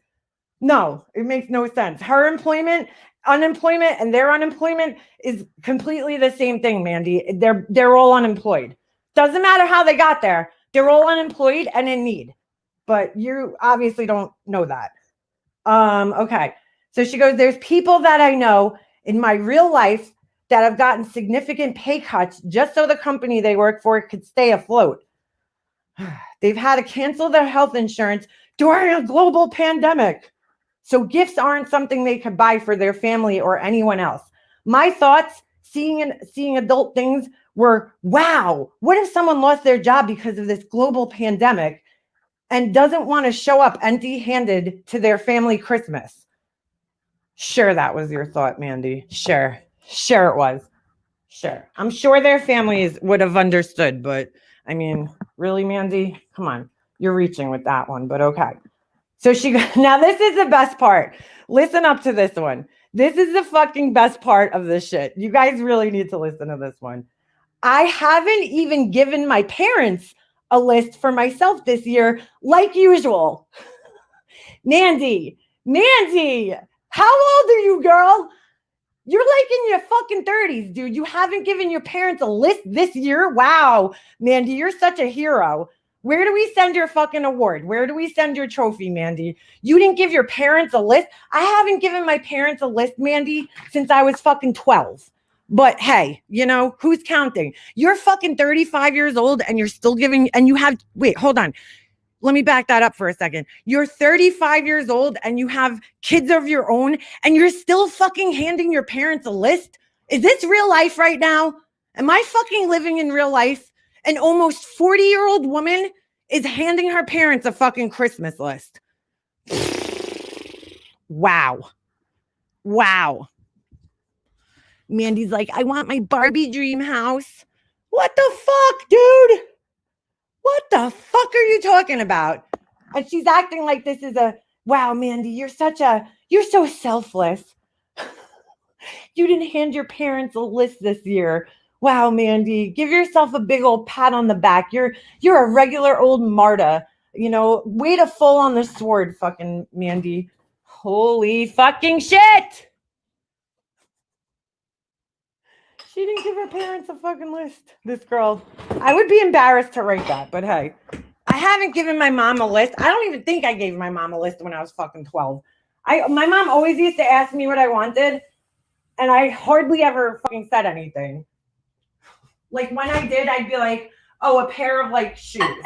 No, it makes no sense. Her unemployment, and their unemployment is completely the same thing, Mandy. They're all unemployed. Doesn't matter how they got there. They're all unemployed and in need. But you obviously don't know that. Okay. So she goes, there's people that I know in my real life that have gotten significant pay cuts just so the company they work for could stay afloat. They've had to cancel their health insurance during a global pandemic. So gifts aren't something they could buy for their family or anyone else. My thoughts, seeing adult things were, wow, what if someone lost their job because of this global pandemic and doesn't want to show up empty-handed to their family Christmas? Sure, that was your thought, Mandy. Sure it was. Sure. I'm sure their families would have understood, but I mean, really, Mandy? Come on. You're reaching with that one, but okay. So now this is the best part. Listen up to this one. This is the fucking best part of this shit. You guys really need to listen to this one. I haven't even given my parents a list for myself this year, like usual. Mandy, how old are you, girl? You're like in your fucking 30s, dude. You haven't given your parents a list this year? Wow, Mandy, you're such a hero. Where do we send your fucking award? Where do we send your trophy, Mandy? You didn't give your parents a list? I haven't given my parents a list, Mandy, since I was fucking 12. But hey, who's counting? You're fucking 35 years old and you're still giving, and you have, wait, hold on. Let me back that up for a second. You're 35 years old and you have kids of your own and you're still fucking handing your parents a list? Is this real life right now? Am I fucking living in real life? An almost 40-year-old woman is handing her parents a fucking Christmas list. Wow. Mandy's like, I want my Barbie dream house. What the fuck, dude? What the fuck are you talking about? And she's acting like this is wow, Mandy, you're so selfless. You didn't hand your parents a list this year. Wow, Mandy, give yourself a big old pat on the back. You're a regular old Marta. Way to fall on the sword, fucking Mandy. Holy fucking shit. She didn't give her parents a fucking list. This girl. I would be embarrassed to write that, but hey. I haven't given my mom a list. I don't even think I gave my mom a list when I was fucking 12. My mom always used to ask me what I wanted, and I hardly ever fucking said anything. Like when I did, I'd be like, oh, a pair of like shoes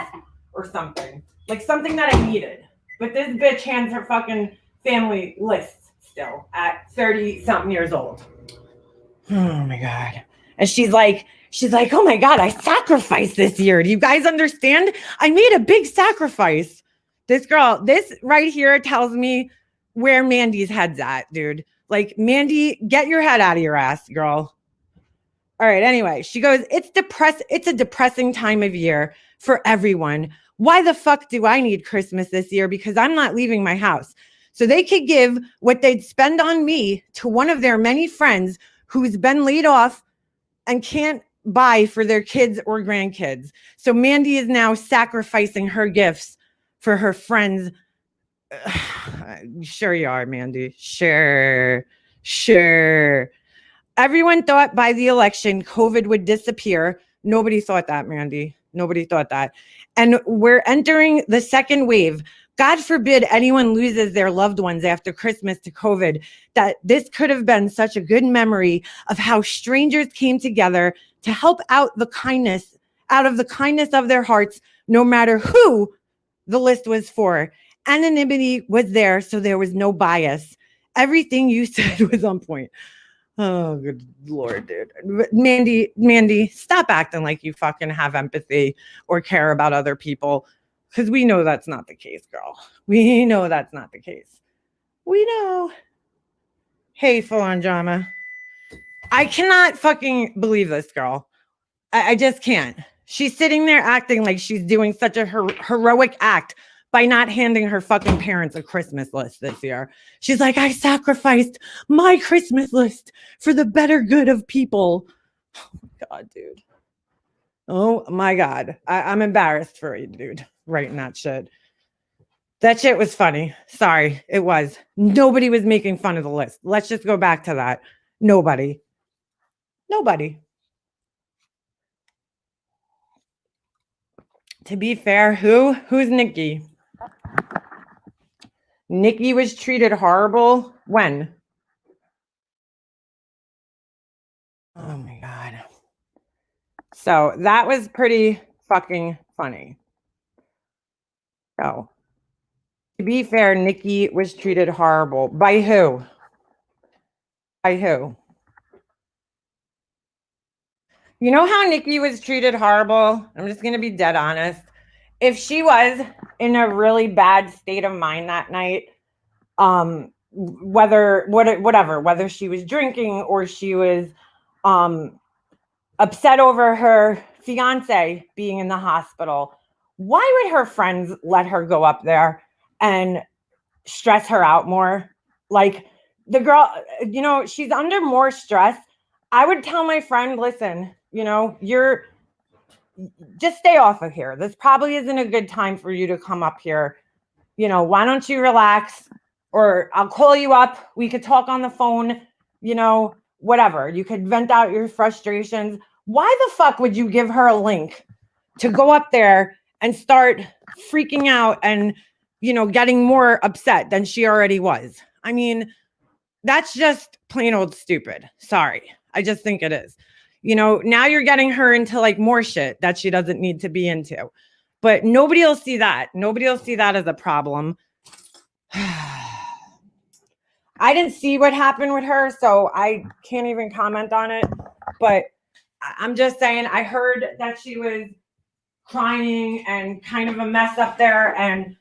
or something. Like something that I needed. But this bitch hands her fucking family list still at 30 something years old. Oh my God. And she's like, oh my God, I sacrificed this year. Do you guys understand? I made a big sacrifice. This right here tells me where Mandy's head's at, dude. Like, Mandy, get your head out of your ass, girl. All right, anyway, she goes, it's a depressing time of year for everyone. Why the fuck do I need Christmas this year? Because I'm not leaving my house. So they could give what they'd spend on me to one of their many friends who's been laid off and can't buy for their kids or grandkids. So Mandy is now sacrificing her gifts for her friends. Sure you are, Mandy. Sure. Everyone thought by the election, COVID would disappear. Nobody thought that, Mandy. Nobody thought that. And we're entering the second wave. God forbid anyone loses their loved ones after Christmas to COVID, that this could have been such a good memory of how strangers came together to help out of the kindness of their hearts, no matter who the list was for. Anonymity was there, so there was no bias. Everything you said was on point. Oh, good Lord, dude. Mandy, stop acting like you fucking have empathy or care about other people. Because we know that's not the case, girl. We know that's not the case. We know. Hey, full-on drama. I cannot fucking believe this girl. I just can't. She's sitting there acting like she's doing such a heroic act by not handing her fucking parents a Christmas list this year. She's like, I sacrificed my Christmas list for the better good of people. Oh my God, dude. Oh my God. I'm embarrassed for you, dude, writing that shit. That shit was funny. Sorry, it was. Nobody was making fun of the list. Let's just go back to that. Nobody. To be fair, who's Nikki? Nikki was treated horrible. When? Oh my God. So that was pretty fucking funny. So, to be fair, Nikki was treated horrible. By who? You know how Nikki was treated horrible? I'm just going to be dead honest. If she was in a really bad state of mind that night, whether she was drinking or she was upset over her fiance being in the hospital, why would her friends let her go up there and stress her out more? Like, the girl, she's under more stress. I would tell my friend, listen, you're just stay off of here. This probably isn't a good time for you to come up here. Why don't you relax? Or I'll call you up. We could talk on the phone, whatever. You could vent out your frustrations. Why the fuck would you give her a link to go up there and start freaking out and, getting more upset than she already was? I mean, that's just plain old stupid. Sorry. I just think it is. Now you're getting her into like more shit that she doesn't need to be into. But nobody will see that. Nobody will see that as a problem. I didn't see what happened with her, so I can't even comment on it. But I'm just saying, I heard that she was crying and kind of a mess up there. And,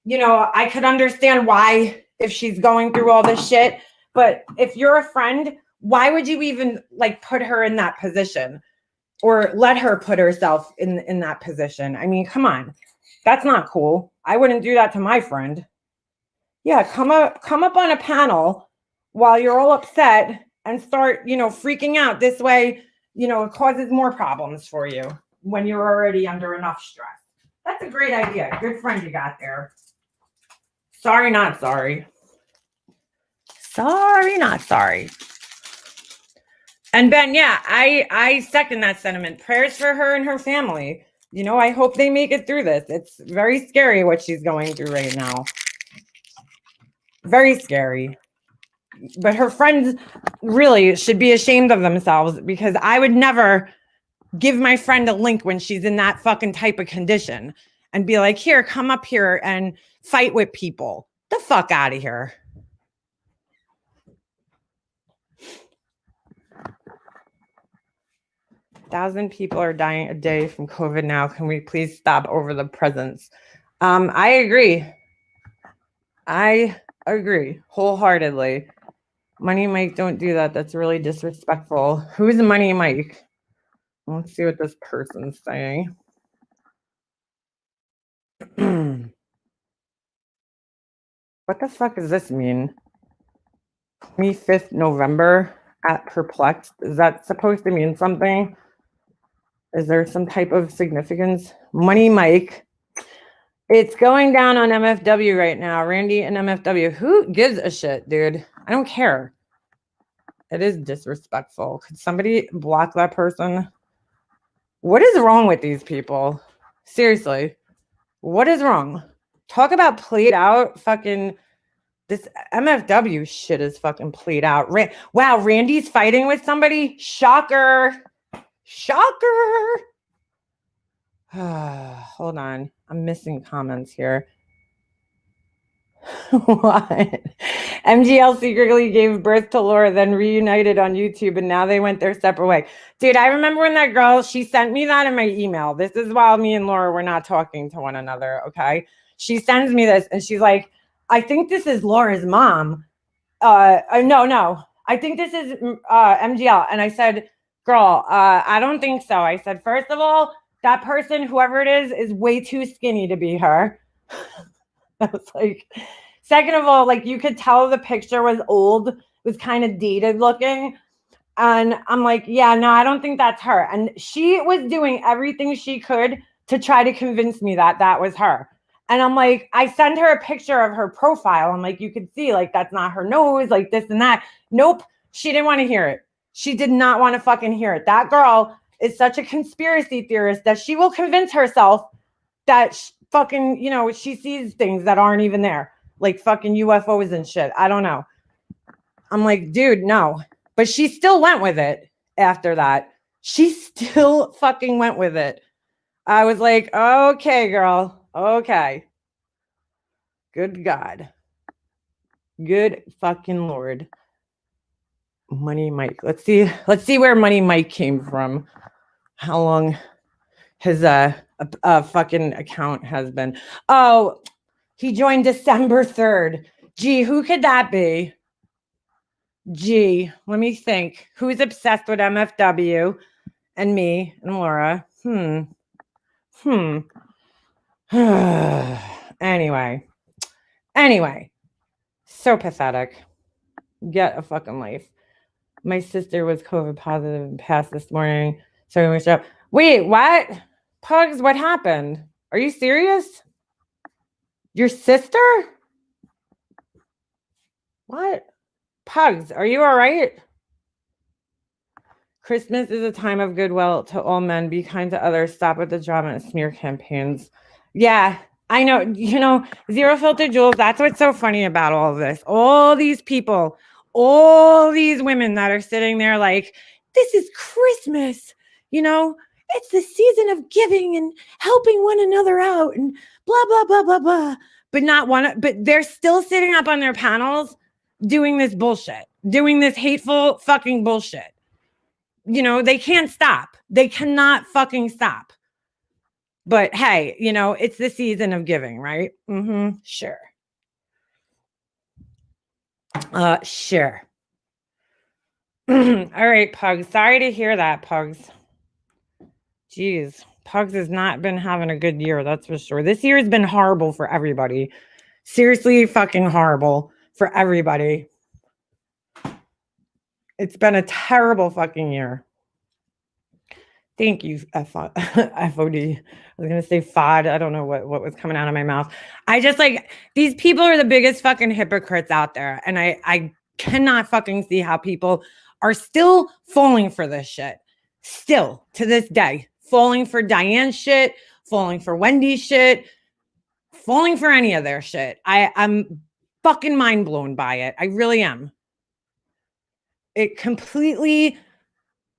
I could understand why if she's going through all this shit. But if you're a friend, why would you even like put her in that position or let her put herself in that position? I mean, come on. That's not cool. I wouldn't do that to my friend. Yeah, come up on a panel while you're all upset and start, freaking out. This way, it causes more problems for you when you're already under enough stress. That's a great idea. Good friend you got there. Sorry, not sorry. Sorry, not sorry. And Ben, yeah, I second that sentiment. Prayers for her and her family. I hope they make it through this. It's very scary what she's going through right now. Very scary. But her friends really should be ashamed of themselves, because I would never give my friend a link when she's in that fucking type of condition and be like, here, come up here and fight with people. The fuck out of here. Thousand people are dying a day from COVID now. Can we please stop over the presents? I agree. I agree wholeheartedly. Money Mike, don't do that. That's really disrespectful. Who's Money Mike? Let's see what this person's saying. What the fuck does this mean? 25th November at Perplexed. Is that supposed to mean something? Is there some type of significance? Money Mike. It's going down on MFW right now. Randy and MFW. Who gives a shit, dude? I don't care. It is disrespectful. Could somebody block that person? What is wrong with these people? Seriously. What is wrong? Talk about played out. Fucking this MFW shit is fucking played out. Wow, Randy's fighting with somebody? Shocker. Shocker. Hold on. I'm missing comments here. What? MGL secretly gave birth to Laura, then reunited on YouTube, and now they went their separate way. Dude, I remember when that girl, she sent me that in my email. This is while me and Laura were not talking to one another, okay? She sends me this, and she's like, I think this is Laura's mom. No. I think this is MGL. And I said, girl, I don't think so. I said, first of all, that person, whoever it is way too skinny to be her. I was like, second of all, like, you could tell the picture was old, was kind of dated looking. And I'm like, yeah, no, I don't think that's her. And she was doing everything she could to try to convince me that that was her. And I'm like, I sent her a picture of her profile. I'm like, you could see, like, that's not her nose, like this and that. Nope. She didn't want to hear it. She did not want to fucking hear it. That girl is such a conspiracy theorist that she will convince herself that fucking, she sees things that aren't even there, like fucking UFOs and shit. I don't know. I'm like, dude, no. But she still went with it after that. She still fucking went with it. I was like, okay, girl. Okay. Good God. Good fucking Lord. Money Mike. Let's see where Money Mike came from. How long his fucking account has been. Oh, he joined December 3rd. Gee, who could that be? Gee, let me think. Who's obsessed with MFW and me and Laura? Anyway, so pathetic. Get a fucking life. My sister was COVID positive and passed this morning. So we show. Wait, what? Pugs, what happened? Are you serious? Your sister? What? Pugs, are you all right? Christmas is a time of goodwill to all men. Be kind to others. Stop with the drama and smear campaigns. Yeah, I know. Zero Filter Jules, that's what's so funny about all of this. All these people, all these women that are sitting there like, this is Christmas. It's the season of giving and helping one another out and blah, blah, blah, blah, blah. But they're still sitting up on their panels doing this bullshit, doing this hateful fucking bullshit. They can't stop. They cannot fucking stop. But hey, it's the season of giving, right? Sure. Sure. All right, Pugs. Sorry to hear that, Pugs. Jeez, Pugs has not been having a good year, that's for sure. This year has been horrible for everybody. Seriously, fucking horrible for everybody. It's been a terrible fucking year. Thank you, FOD. I was going to say FOD. I don't know what was coming out of my mouth. I just like, these people are the biggest fucking hypocrites out there. And I cannot fucking see how people are still falling for this shit. Still, to this day. Falling for Diane shit. Falling for Wendy shit. Falling for any of their shit. I'm fucking mind blown by it. I really am. It completely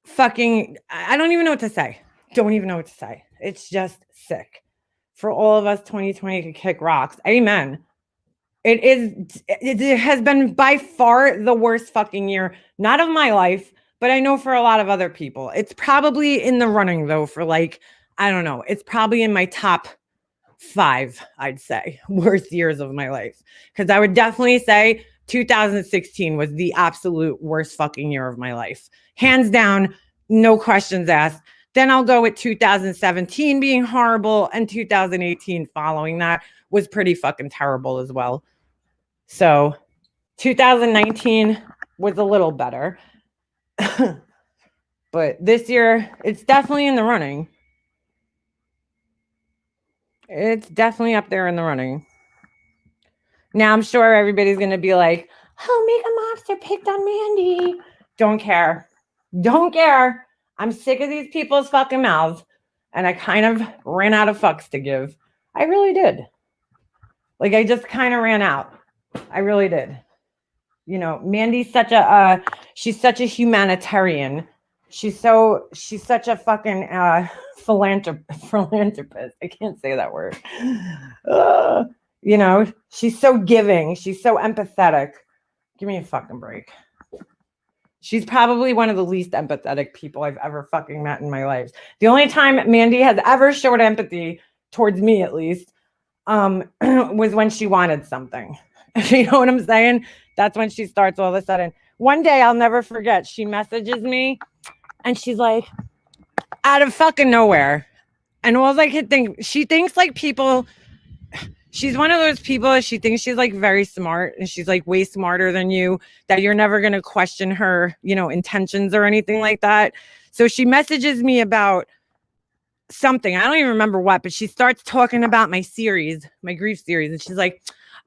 fucking, I don't even know what to say. Don't even know what to say. It's just sick. For all of us, 2020 could kick rocks. Amen. It has been by far the worst fucking year, not of my life, but I know for a lot of other people. It's probably in the running though for like, I don't know. It's probably in my top 5, I'd say, worst years of my life. Because I would definitely say 2016 was the absolute worst fucking year of my life. Hands down, no questions asked. Then I'll go with 2017 being horrible, and 2018 following that was pretty fucking terrible as well. So 2019 was a little better. But this year, it's definitely in the running. It's definitely up there in the running. Now I'm sure everybody's going to be like, oh, Mega Mobster picked on Mandy. Don't care. Don't care. I'm sick of these people's fucking mouths. And I kind of ran out of fucks to give. I really did. Like, I just kind of ran out. I really did. You know, Mandy's such a, she's such a humanitarian. She's such a fucking philanthropist. I can't say that word. You know, she's so giving. She's so empathetic. Give me a fucking break. She's probably one of the least empathetic people I've ever fucking met in my life. The only time Mandy has ever showed empathy towards me, at least, was when she wanted something. You know what I'm saying? That's when she starts all of a sudden. One day, I'll never forget, she messages me and she's like, out of fucking nowhere. And all I could think, she thinks like people, she's one of those people, she thinks she's like very smart and she's like way smarter than you, that you're never going to question her, you know, intentions or anything like that. So she messages me about something. I don't even remember what, but she starts talking about my series, my grief series. And she's like,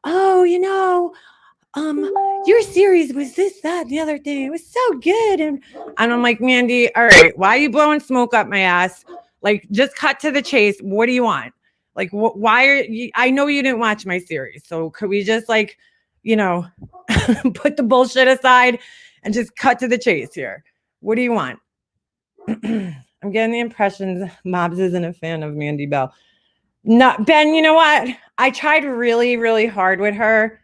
oh, you know, your series was this, that, the other thing. It was so good. And I'm like, Mandy, all right, why are you blowing smoke up my ass? Like, just cut to the chase. What do you want? Like, why are you, I know you didn't watch my series. So could we just like, you know, put the bullshit aside and just cut to the chase here? What do you want? I'm getting the impressions Mobs isn't a fan of Mandy Bell. No, Ben, you know what? I tried really, really hard with her.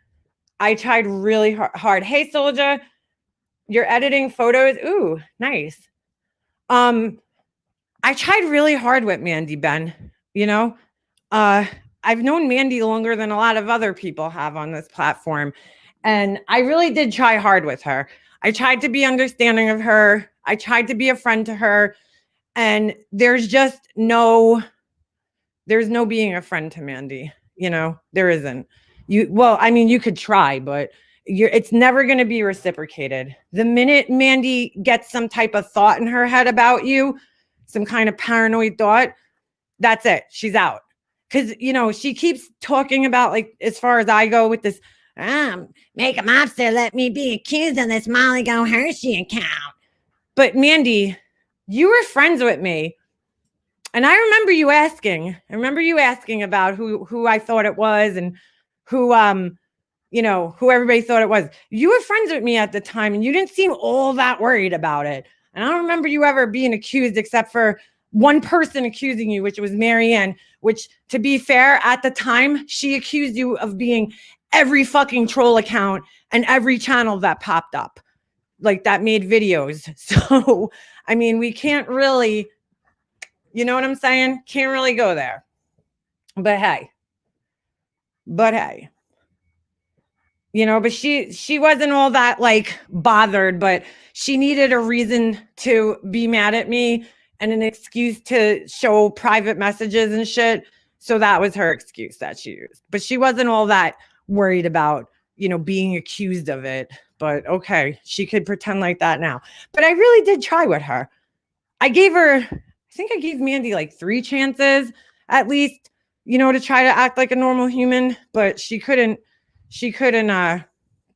I tried really hard. Hey, Soldier, you're editing photos. Ooh, nice. I tried really hard with Mandy, Ben. You know, I've known Mandy longer than a lot of other people have on this platform. And I really did try hard with her. I tried to be understanding of her. I tried to be a friend to her. And there's no being a friend to Mandy. You know, there isn't. You could try, but it's never going to be reciprocated. The minute Mandy gets some type of thought in her head about you, some kind of paranoid thought, that's it. She's out. Because, you know, she keeps talking about, like, as far as I go with this, make a mobster let me be accused of this Molly Go Hershey account. But Mandy, you were friends with me. And I remember you asking about who I thought it was and who everybody thought it was. You were friends with me at the time and you didn't seem all that worried about it. And I don't remember you ever being accused except for one person accusing you, which was Marianne, which, to be fair, at the time, she accused you of being every fucking troll account and every channel that popped up, like that made videos. So, I mean, we can't really, you know what I'm saying? Can't really go there. But hey, but she wasn't all that like bothered, but she needed a reason to be mad at me and an excuse to show private messages and shit. So that was her excuse that she used. But she wasn't all that worried about, being accused of it. But okay, she could pretend like that now. But I really did try with her. I think I gave Mandy like 3 chances at least, to try to act like a normal human, but she couldn't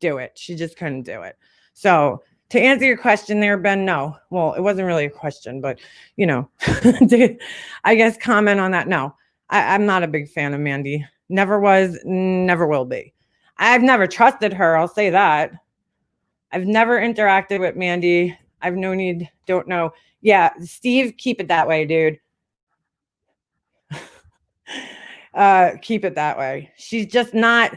do it. She just couldn't do it. So to answer your question there, Ben, no. Well, it wasn't really a question, but I guess comment on that. No, I'm not a big fan of Mandy. Never was, never will be. I've never trusted her. I'll say that. I've never interacted with Mandy. I've no need, don't know. Yeah, Steve, keep it that way, dude. Keep it that way. She's just not.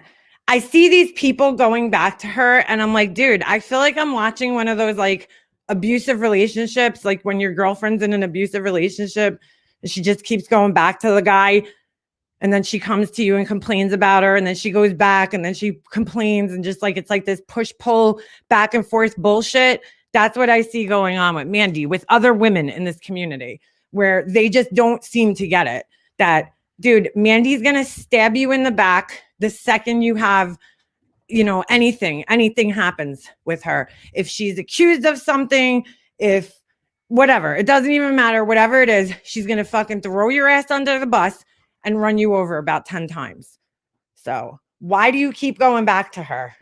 I see these people going back to her and I'm like, dude, I feel like I'm watching one of those like abusive relationships, like when your girlfriend's in an abusive relationship and she just keeps going back to the guy and then she comes to you and complains about her and then she goes back and then she complains and just like it's like this push-pull back and forth bullshit. That's what I see going on with Mandy, with other women in this community where they just don't seem to get it. That, dude, Mandy's going to stab you in the back the second you have, anything happens with her. If she's accused of something, if whatever, it doesn't even matter, whatever it is, she's going to fucking throw your ass under the bus and run you over about 10 times. So why do you keep going back to her?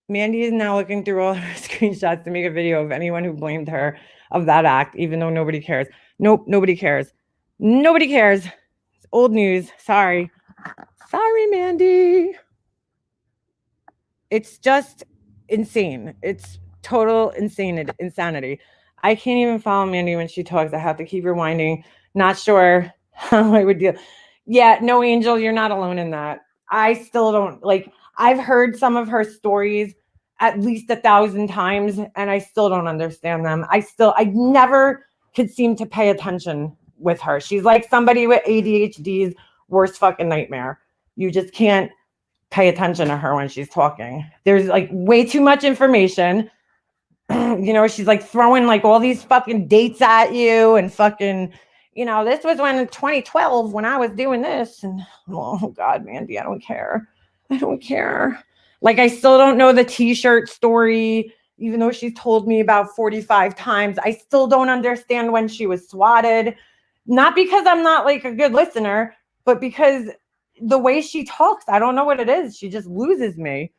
Mandy is now looking through all her screenshots to make a video of anyone who blamed her of that act, even though nobody cares. Nope, nobody cares. Nobody cares. It's old news. Sorry, Mandy. It's just insane. It's total insanity. I can't even follow Mandy when she talks. I have to keep rewinding. Not sure how I would deal. Yeah, no, Angel, you're not alone in that. I still don't like. I've heard some of her stories at least 1,000 times, and I still don't understand them. I never could seem to pay attention with her. She's like somebody with ADHD's worst fucking nightmare. You just can't pay attention to her when she's talking. There's like way too much information. She's like throwing like all these fucking dates at you and fucking, this was when in 2012 when I was doing this. And oh God, Mandy, I don't care. Like, I still don't know the t-shirt story, even though she's told me about 45 times. I still don't understand when she was swatted. Not because I'm not like a good listener, but because the way she talks, I don't know what it is. She just loses me.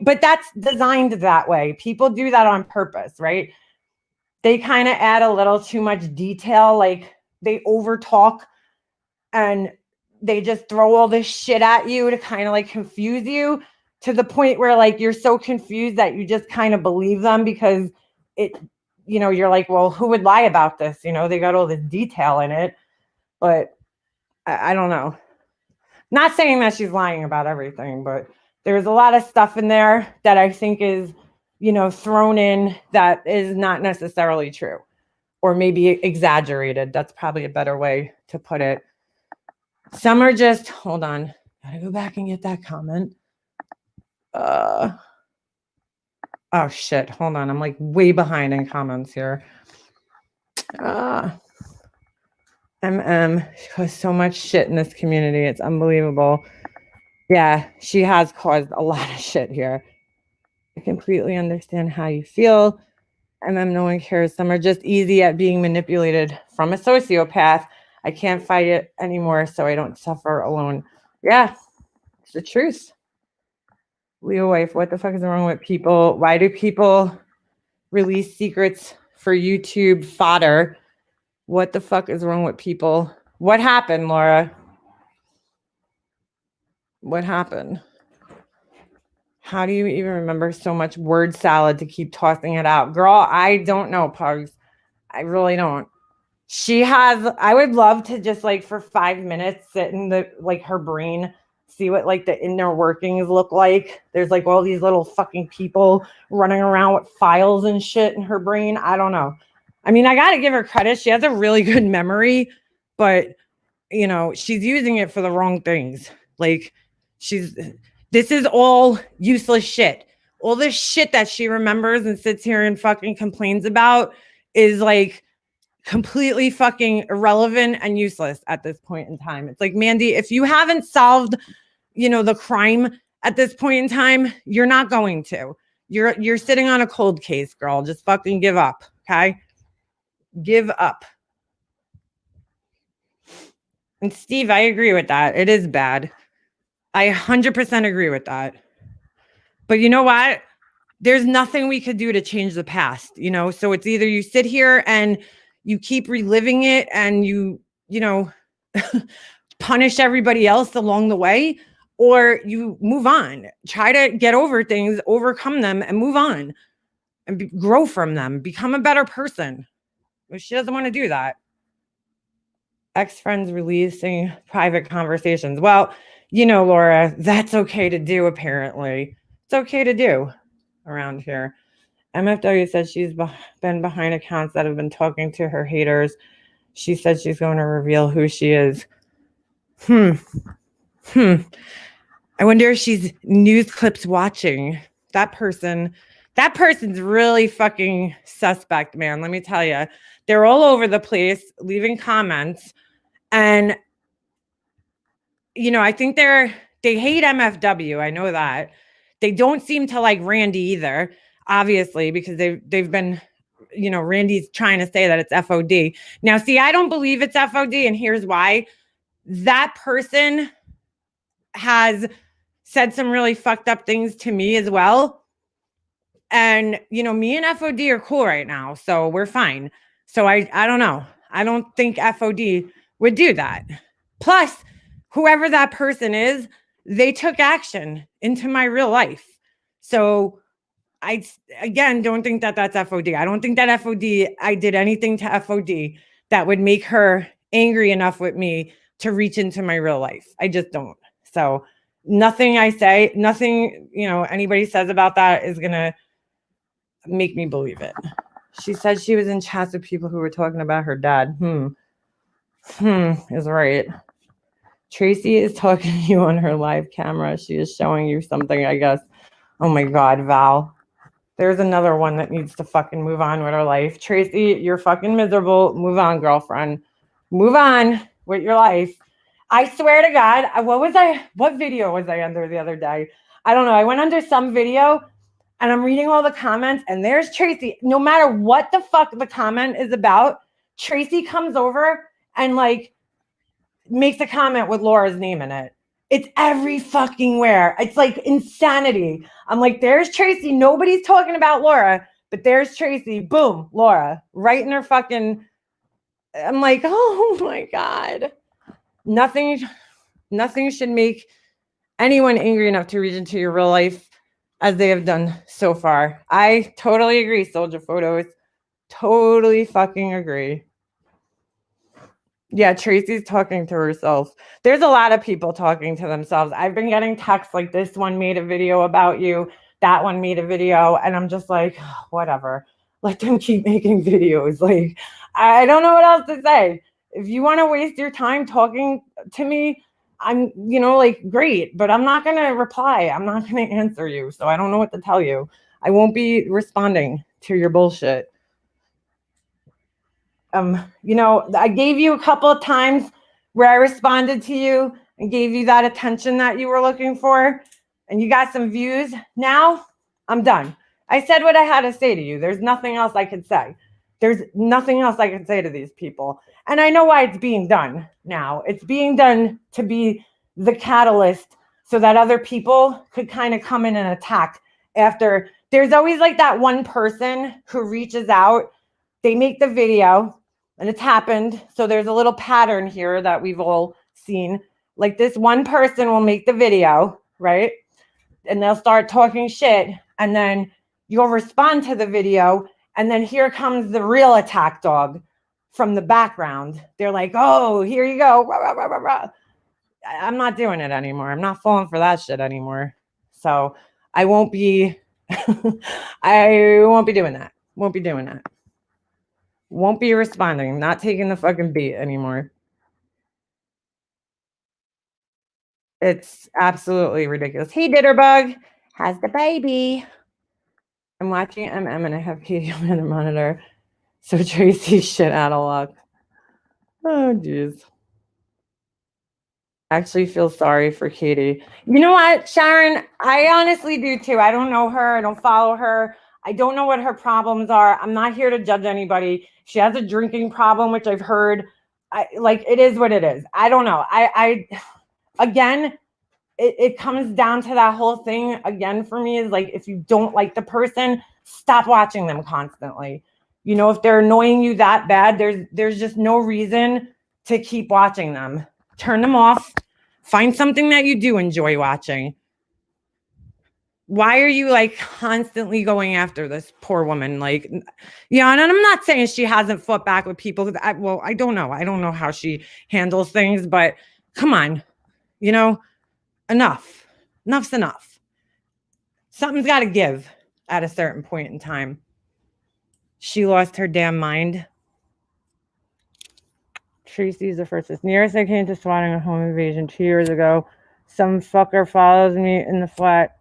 But that's designed that way. People do that on purpose, right? They kind of add a little too much detail, like they over talk and they just throw all this shit at you to kind of like confuse you to the point where like you're so confused that you just kind of believe them because you're like, well, who would lie about this? They got all this detail in it, but I don't know. Not saying that she's lying about everything, but there's a lot of stuff in there that I think is, thrown in that is not necessarily true or maybe exaggerated. That's probably a better way to put it. Some are just, hold on, gotta go back and get that comment. Oh shit, hold on. I'm like way behind in comments here. She caused so much shit in this community. It's unbelievable. Yeah, she has caused a lot of shit here. I completely understand how you feel. No one cares. Some are just easy at being manipulated from a sociopath. I can't fight it anymore, so I don't suffer alone. Yeah, it's the truth. Leo wife, what the fuck is wrong with people? Why do people release secrets for YouTube fodder? What the fuck is wrong with people? What happened, Laura? What happened? How do you even remember so much word salad to keep tossing it out? Girl, I don't know, Pugs. I really don't. I would love to just like for 5 minutes sit in her brain, see what like the inner workings look like. There's like all these little fucking people running around with files and shit in her brain. I don't know. I mean, I got to give her credit. She has a really good memory, but she's using it for the wrong things. Like This is all useless shit. All this shit that she remembers and sits here and fucking complains about is like completely fucking irrelevant and useless at this point in time. It's like, Mandy, if you haven't solved, the crime at this point in time, you're not going to. You're sitting on a cold case, girl. Just fucking give up, okay? Give up. And Steve, I agree with that. It is bad. I 100% agree with that. But you know what? There's nothing we could do to change the past, So it's either you sit here and you keep reliving it and you punish everybody else along the way, or you move on. Try to get over things, overcome them, and move on and grow from them. Become a better person. But she doesn't want to do that. Ex-friends releasing private conversations. Well, Laura, that's okay to do, apparently. It's okay to do around here. MFW said she's been behind accounts that have been talking to her haters. She said she's going to reveal who she is. I wonder if she's news clips watching. That person's really fucking suspect, man. Let me tell you. They're all over the place leaving comments. And, I think they hate MFW. I know that. They don't seem to like Randy either, obviously, because they've been, Randy's trying to say that it's FOD. Now, see, I don't believe it's FOD, and here's why. That person has said some really fucked up things to me as well. And, me and FOD are cool right now, so we're fine. So I don't know. I don't think FOD would do that. Plus, whoever that person is, they took action into my real life. So I, again, don't think that that's FOD. I don't think that I did anything to FOD that would make her angry enough with me to reach into my real life. I just don't. So nothing I say, nothing, anybody says about that is going to make me believe it. She said she was in chats with people who were talking about her dad. Is right. Tracy is talking to you on her live camera. She is showing you something, I guess. Oh my God, Val. There's another one that needs to fucking move on with her life. Tracy, you're fucking miserable. Move on, girlfriend. Move on with your life. I swear to God, what video was I under the other day? I don't know. I went under some video and I'm reading all the comments and there's Tracy. No matter what the fuck the comment is about, Tracy comes over and like makes a comment with Laura's name in it. It's every fucking where. It's like insanity. I'm like, there's Tracy. Nobody's talking about Laura, but there's Tracy. Boom, Laura, right in her fucking. I'm like, oh my God. Nothing should make anyone angry enough to reach into your real life as they have done so far. I totally agree, Soldier Photos. Totally fucking agree. Yeah, Tracy's talking to herself. There's a lot of people talking to themselves. I've been getting texts like this one made a video about you, that one made a video, and I'm just like, whatever. Let them keep making videos. Like, I don't know what else to say. If you want to waste your time talking to me, I'm, like, great, but I'm not going to reply. I'm not going to answer you. So I don't know what to tell you. I won't be responding to your bullshit. I gave you a couple of times where I responded to you and gave you that attention that you were looking for, and you got some views. Now I'm done. I said what I had to say to you. There's nothing else I could say. There's nothing else I can say to these people. And I know why it's being done now. It's being done to be the catalyst so that other people could kind of come in and attack after. There's always like that one person who reaches out. They make the video. And it's happened. So there's a little pattern here that we've all seen. Like this one person will make the video, right? And they'll start talking shit. And then you'll respond to the video. And then here comes the real attack dog from the background. They're like, oh, here you go. Rah, rah, rah, rah. I'm not doing it anymore. I'm not falling for that shit anymore. So I won't be, I won't be doing that. Won't be doing that. Won't be responding. Not taking the fucking beat anymore. It's absolutely ridiculous. Hey, Ditterbug. How's the baby? I'm watching MM and I have Katie on the monitor. So Tracy's shit out of luck. Oh, jeez. Actually feel sorry for Katie. You know what, Sharon? I honestly do too. I don't know her. I don't follow her. I don't know what her problems are. I'm not here to judge anybody. She has a drinking problem, which I've heard. It is what it is. I don't know. Again, it comes down to that whole thing again for me is like, if you don't like the person, stop watching them constantly. You know, if they're annoying you that bad, there's just no reason to keep watching them. Turn them off. Find something that you do enjoy watching. Why are you like constantly going after this poor woman? Like, yeah, and I'm not saying she hasn't fought back with people. I don't know. I don't know how she handles things, but come on, you know, enough. Enough's enough. Something's got to give at a certain point in time. She lost her damn mind. Tracy's the first. It's nearest I came to swatting a home invasion 2 years ago. Some fucker follows me in the flat.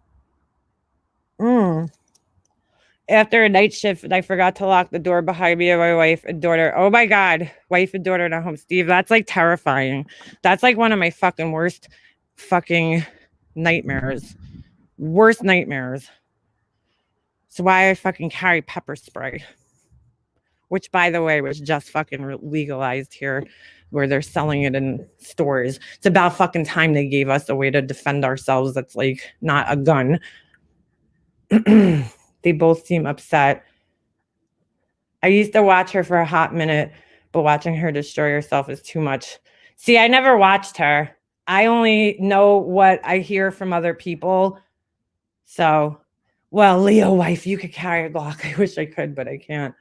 After a night shift, I forgot to lock the door behind me and my wife and daughter. Oh my God. Wife and daughter at home. Steve, that's like terrifying. That's like one of my fucking worst fucking nightmares. Worst nightmares. It's why I fucking carry pepper spray. Which, by the way, was just fucking legalized here where they're selling it in stores. It's about fucking time they gave us a way to defend ourselves that's like not a gun. They both seem upset. I used to watch her for a hot minute, but watching her destroy herself is too much. See, I never watched her. I only know what I hear from other people. So, well, Leo wife, you could carry a Glock. I wish I could, but I can't.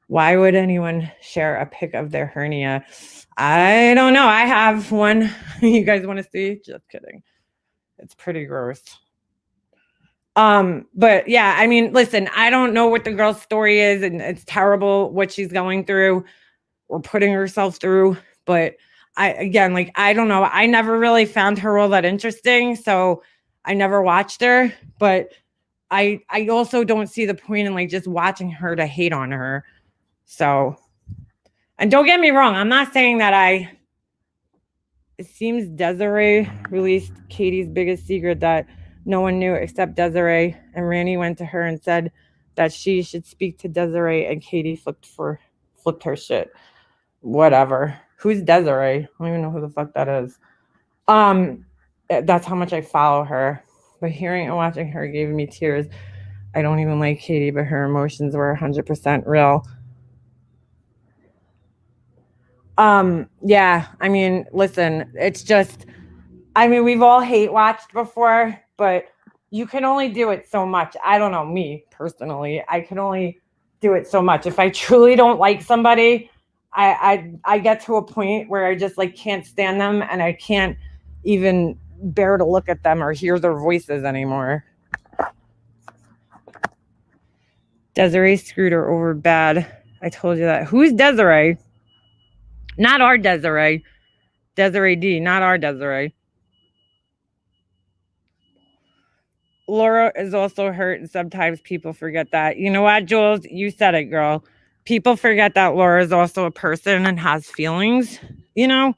Why would anyone share a pic of their hernia? I don't know. I have one. You guys want to see? Just kidding. It's pretty gross. But yeah, I mean, listen, I don't know what the girl's story is, and it's terrible what she's going through or putting herself through. But I don't know. I never really found her all that interesting, so I never watched her. But I also don't see the point in like just watching her to hate on her. So, and don't get me wrong, I'm not saying that it seems Desiree released Katie's biggest secret that no one knew except Desiree, and Randy went to her and said that she should speak to Desiree, and Katie flipped her shit. Whatever. Who's Desiree? I don't even know who the fuck that is. That's how much I follow her. But hearing and watching her gave me tears. I don't even like Katie, but her emotions were 100% real. Yeah, I mean, listen, it's just, I mean, we've all hate watched before, but you can only do it so much. I don't know, me personally, I can only do it so much. If I truly don't like somebody, I get to a point where I just like can't stand them and I can't even bear to look at them or hear their voices anymore. Desiree screwed her over bad. I told you that. Who's Desiree? Not our Desiree. Desiree D, not our Desiree. Laura is also hurt, and sometimes people forget that. You know what, Jules? You said it, girl. People forget that Laura is also a person and has feelings. You know?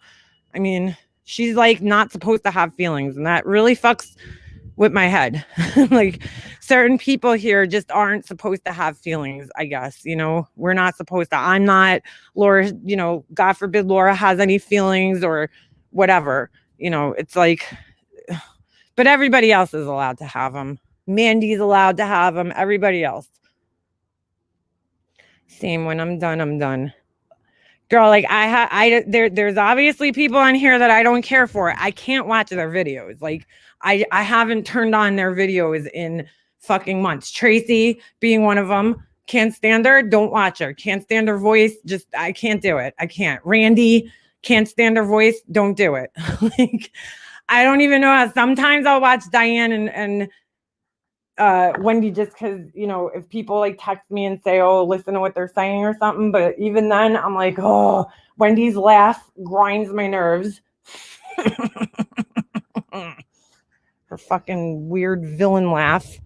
I mean, she's like not supposed to have feelings, and that really fucks with my head. Like, certain people here just aren't supposed to have feelings, I guess. You know, we're not supposed to. I'm not. Laura, you know, God forbid Laura has any feelings or whatever. You know, it's like, but everybody else is allowed to have them. Mandy's allowed to have them. Everybody else. Same. When I'm done, I'm done. Girl, like there's obviously people on here that I don't care for. I can't watch their videos. Like I haven't turned on their videos in fucking months. Tracy being one of them. Can't stand her. Don't watch her. Can't stand her voice. Just, I can't do it. I can't. Randy, can't stand her voice. Don't do it. Like, I don't even know how. Sometimes I'll watch Diane and Wendy just because, you know, if people like text me and say, oh, listen to what they're saying or something. But even then, I'm like, oh, Wendy's laugh grinds my nerves. Her fucking weird villain laugh.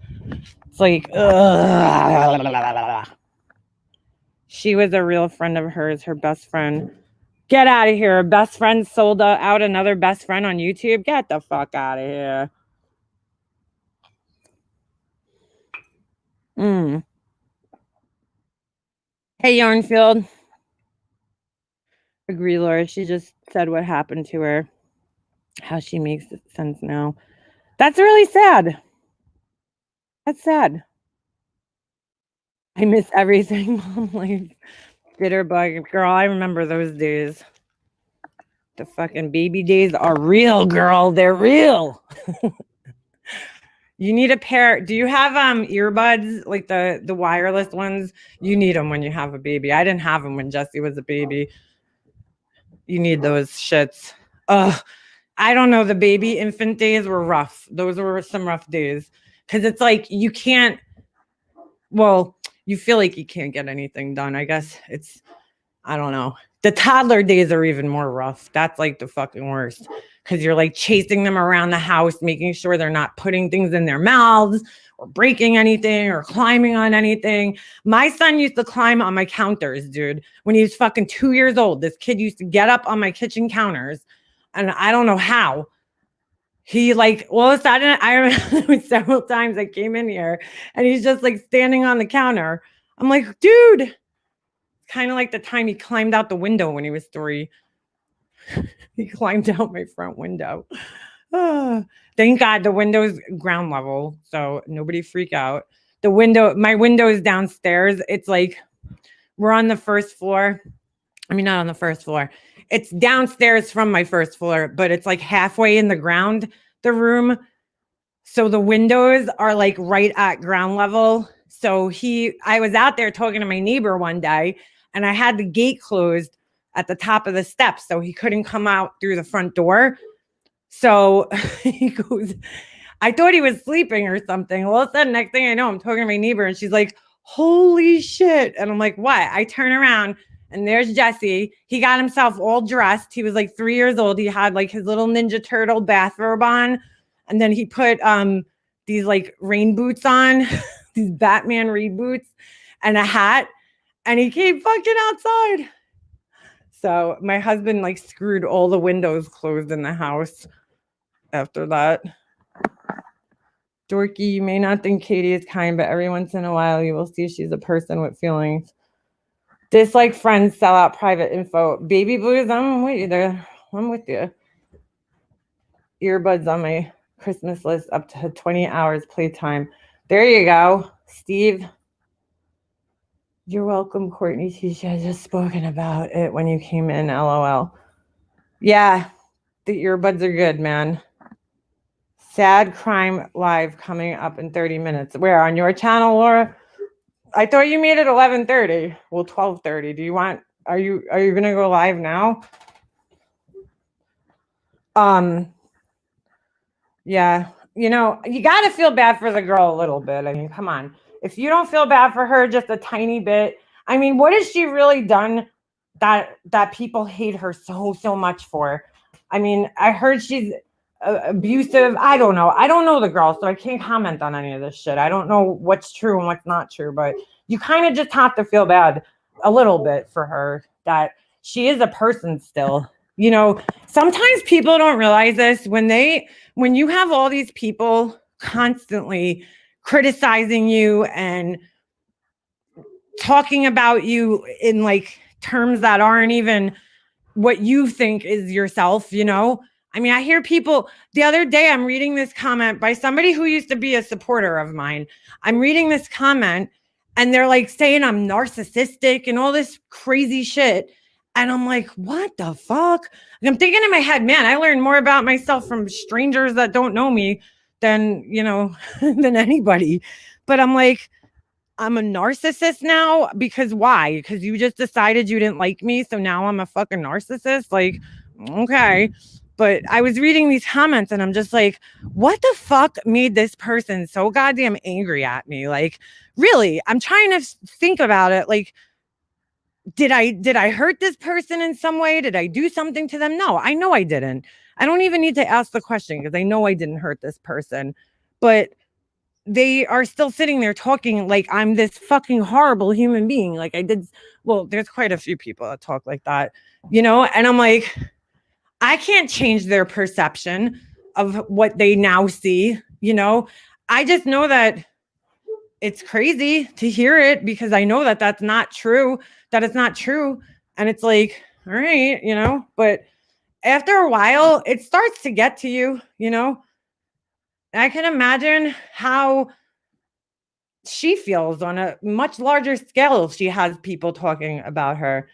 It's like, ugh. She was a real friend of hers, her best friend. Get out of here. Her best friend sold out another best friend on YouTube. Get the fuck out of here. Hey, Yarnfield. Agree, Laura. She just said what happened to her. How she makes sense now. That's really sad. That's sad. I miss everything, Mom. Like, bitter bug. Girl, I remember those days. The fucking baby days are real, girl. They're real. You need a pair. Do you have earbuds, like the wireless ones? You need them when you have a baby. I didn't have them when Jesse was a baby. You need those shits. Ugh. I don't know. The baby infant days were rough. Those were some rough days. Because it's like you can't, well, you feel like you can't get anything done. I guess it's, I don't know. The toddler days are even more rough. That's like the fucking worst. Because you're like chasing them around the house, making sure they're not putting things in their mouths or breaking anything or climbing on anything. My son used to climb on my counters, dude. When he was fucking 2 years old, this kid used to get up on my kitchen counters. And I don't know how. He like, all of a sudden, I remember several times I came in here and he's just like standing on the counter. I'm like, dude. Kind of like the time he climbed out the window when he was 3. He climbed out my front window. Thank God the window's ground level, so nobody freak out. My window is downstairs. It's like we're on the first floor. I mean, not on the first floor. It's downstairs from my first floor, but it's like halfway in the ground, the room. So the windows are like right at ground level. So I was out there talking to my neighbor one day and I had the gate closed at the top of the steps. So he couldn't come out through the front door. So he goes, I thought he was sleeping or something. All of a sudden, next thing I know, I'm talking to my neighbor and she's like, holy shit. And I'm like, what? I turn around and there's Jesse. He got himself all dressed. He was like 3 years old. He had like his little Ninja Turtle bathrobe on. And then he put these like rain boots on, these Batman rain boots and a hat. And he came fucking outside. So my husband like screwed all the windows closed in the house after that. Dorky, you may not think Katie is kind, but every once in a while you will see she's a person with feelings. Dislike friends sell out private info. Baby blues, I'm with you there. I'm with you. Earbuds on my Christmas list up to 20 hours playtime. There you go, Steve. You're welcome, Courtney. She had just spoken about it when you came in, LOL. Yeah, the earbuds are good, man. Sad Crime Live coming up in 30 minutes. Where, on your channel, Laura? I thought you made it 11:30. Well, 12:30. Do you want, are you gonna go live now? Yeah, you know, you gotta feel bad for the girl a little bit. I mean, come on. If you don't feel bad for her just a tiny bit, I mean, what has she really done that people hate her so much for? I mean, I heard she's abusive. I don't know. I don't know the girl, so I can't comment on any of this shit. I don't know what's true and what's not true, but you kind of just have to feel bad a little bit for her that she is a person still. You know, sometimes people don't realize this when you have all these people constantly criticizing you and talking about you in like terms that aren't even what you think is yourself, you know? I mean, I hear people the other day, I'm reading this comment by somebody who used to be a supporter of mine. I'm reading this comment and they're like saying I'm narcissistic and all this crazy shit. And I'm like, what the fuck? And I'm thinking in my head, man, I learned more about myself from strangers that don't know me than, you know, than anybody. But I'm like, I'm a narcissist now because why? Because you just decided you didn't like me. So now I'm a fucking narcissist. Like, okay. But I was reading these comments and I'm just like, what the fuck made this person so goddamn angry at me? Like, really, I'm trying to think about it. Like, did I hurt this person in some way? Did I do something to them? No, I know I didn't. I don't even need to ask the question because I know I didn't hurt this person, but they are still sitting there talking like I'm this fucking horrible human being. Like I did. Well, there's quite a few people that talk like that, you know? And I'm like, I can't change their perception of what they now see, you know? I just know that it's crazy to hear it because I know that that's not true, that it's not true. And it's like, all right, you know, but after a while, it starts to get to you, you know? I can imagine how she feels on a much larger scale. She has people talking about her.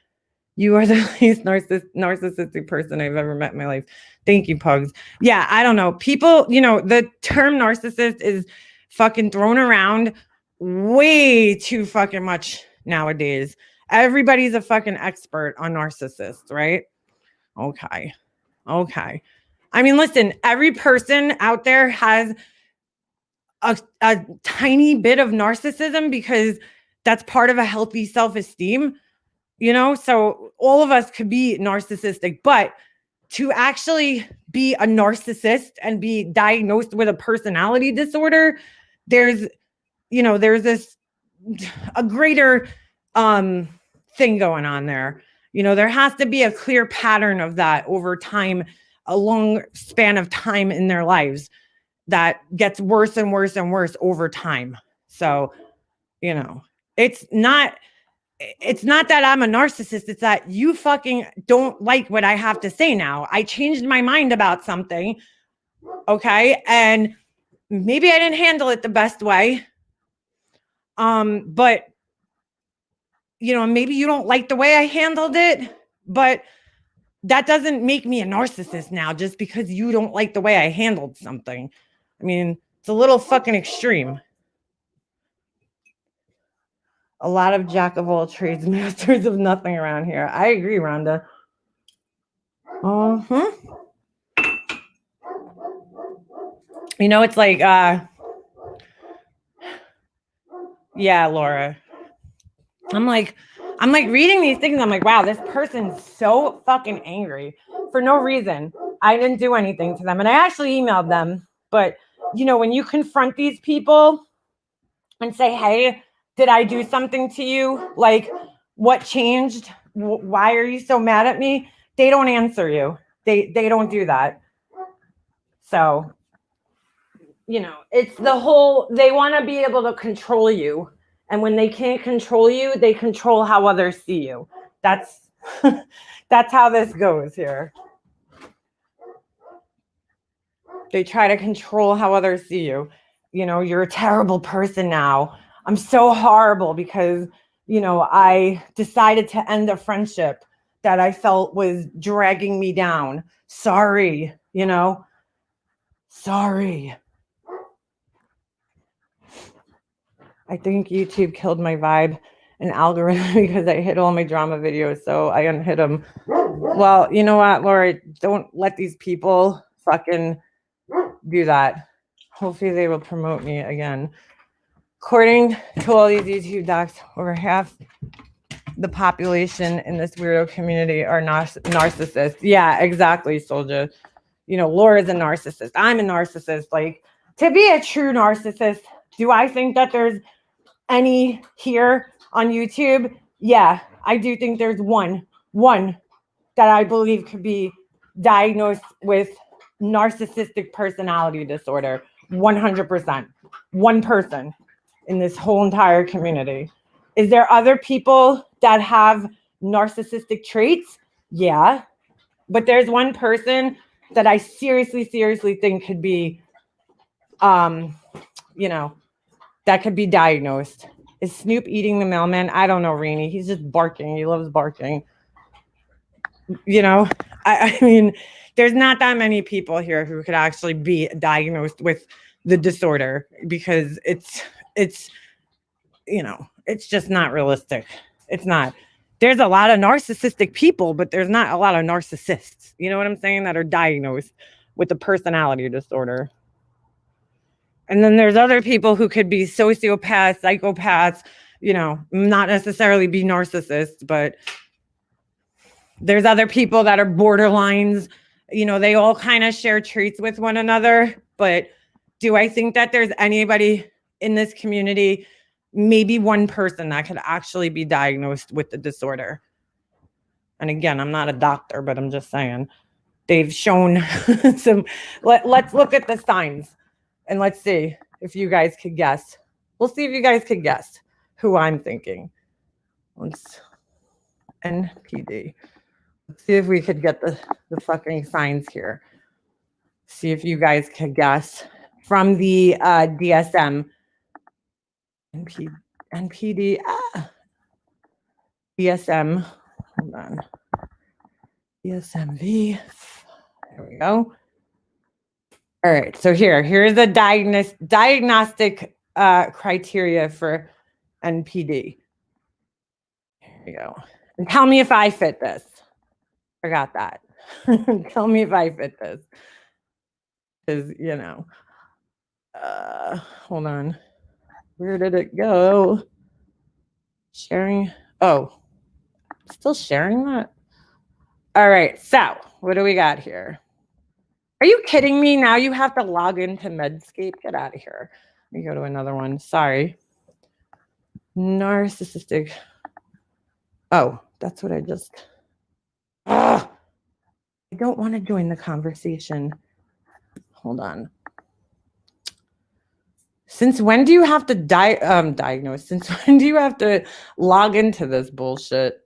You are the least narcissistic person I've ever met in my life. Thank you, Pugs. Yeah, I don't know. People, you know, the term narcissist is fucking thrown around way too fucking much nowadays. Everybody's a fucking expert on narcissists, right? Okay. I mean, listen, every person out there has a tiny bit of narcissism because that's part of a healthy self-esteem, you know? So all of us could be narcissistic, but to actually be a narcissist and be diagnosed with a personality disorder, there's this a greater thing going on there. You know, there has to be a clear pattern of that over time, a long span of time in their lives that gets worse and worse and worse over time. So, you know, it's not that I'm a narcissist. It's that you fucking don't like what I have to say now. I changed my mind about something. Okay. And maybe I didn't handle it the best way. But you know, maybe you don't like the way I handled it, but that doesn't make me a narcissist now just because you don't like the way I handled something. I mean, it's a little fucking extreme. A lot of jack of all trades, masters of nothing around here. I agree, Rhonda. You know, it's like, yeah, Laura. I'm like reading these things. I'm like, wow, this person's so fucking angry for no reason. I didn't do anything to them. And I actually emailed them. But, you know, when you confront these people and say, hey, did I do something to you? Like, what changed? Why are you so mad at me? They don't answer you. They don't do that. So, you know, it's the whole, they want to be able to control you. And when they can't control you, they control how others see you. That's that's how this goes here. They try to control how others see you. You know, you're a terrible person now. I'm so horrible because, you know, I decided to end a friendship that I felt was dragging me down. Sorry, you know. Sorry. I think YouTube killed my vibe and algorithm because I hit all my drama videos, so I unhit them. Well, you know what, Laura? Don't let these people fucking do that. Hopefully they will promote me again. According to all these YouTube docs, over half the population in this weirdo community are narcissists. Yeah, exactly, Soldier. You know, Laura's a narcissist. I'm a narcissist. Like, to be a true narcissist, do I think that there's any here on YouTube? Yeah, I do think there's one that I believe could be diagnosed with narcissistic personality disorder. 100%. One person in this whole entire community. Is there other people that have narcissistic traits? Yeah. But there's one person that I seriously think could be, you know, that could be diagnosed. Is Snoop eating the mailman? I don't know, Rainey. He's just barking. He loves barking. You know, I mean, there's not that many people here who could actually be diagnosed with the disorder because it's, you know, it's just not realistic. It's not. There's a lot of narcissistic people, but there's not a lot of narcissists. You know what I'm saying? That are diagnosed with the personality disorder. And then there's other people who could be sociopaths, psychopaths, you know, not necessarily be narcissists, but there's other people that are borderlines You know, they all kind of share traits with one another, but do I think that there's anybody in this community, maybe one person that could actually be diagnosed with the disorder? And again, I'm not a doctor, but I'm just saying they've shown some. Let's look at the signs and let's see if you guys could guess. We'll see if you guys could guess who I'm thinking. Let's NPD. Let's see if we could get the fucking signs here. See if you guys could guess from the DSM. NPD. DSM. Hold on. DSMV. There we go. All right. So here's a diagnostic criteria for NPD. There you go. And tell me if I fit this. Forgot that. Tell me if I fit this. Because, you know, hold on. Where did it go? Sharing. Oh, still sharing that? All right. So what do we got here? Are you kidding me? Now you have to log into Medscape. Get out of here. Let me go to another one. Sorry. Narcissistic. Oh, that's what I just. I don't want to join the conversation. Hold on. Since when do you have to diagnose? Since when do you have to log into this bullshit?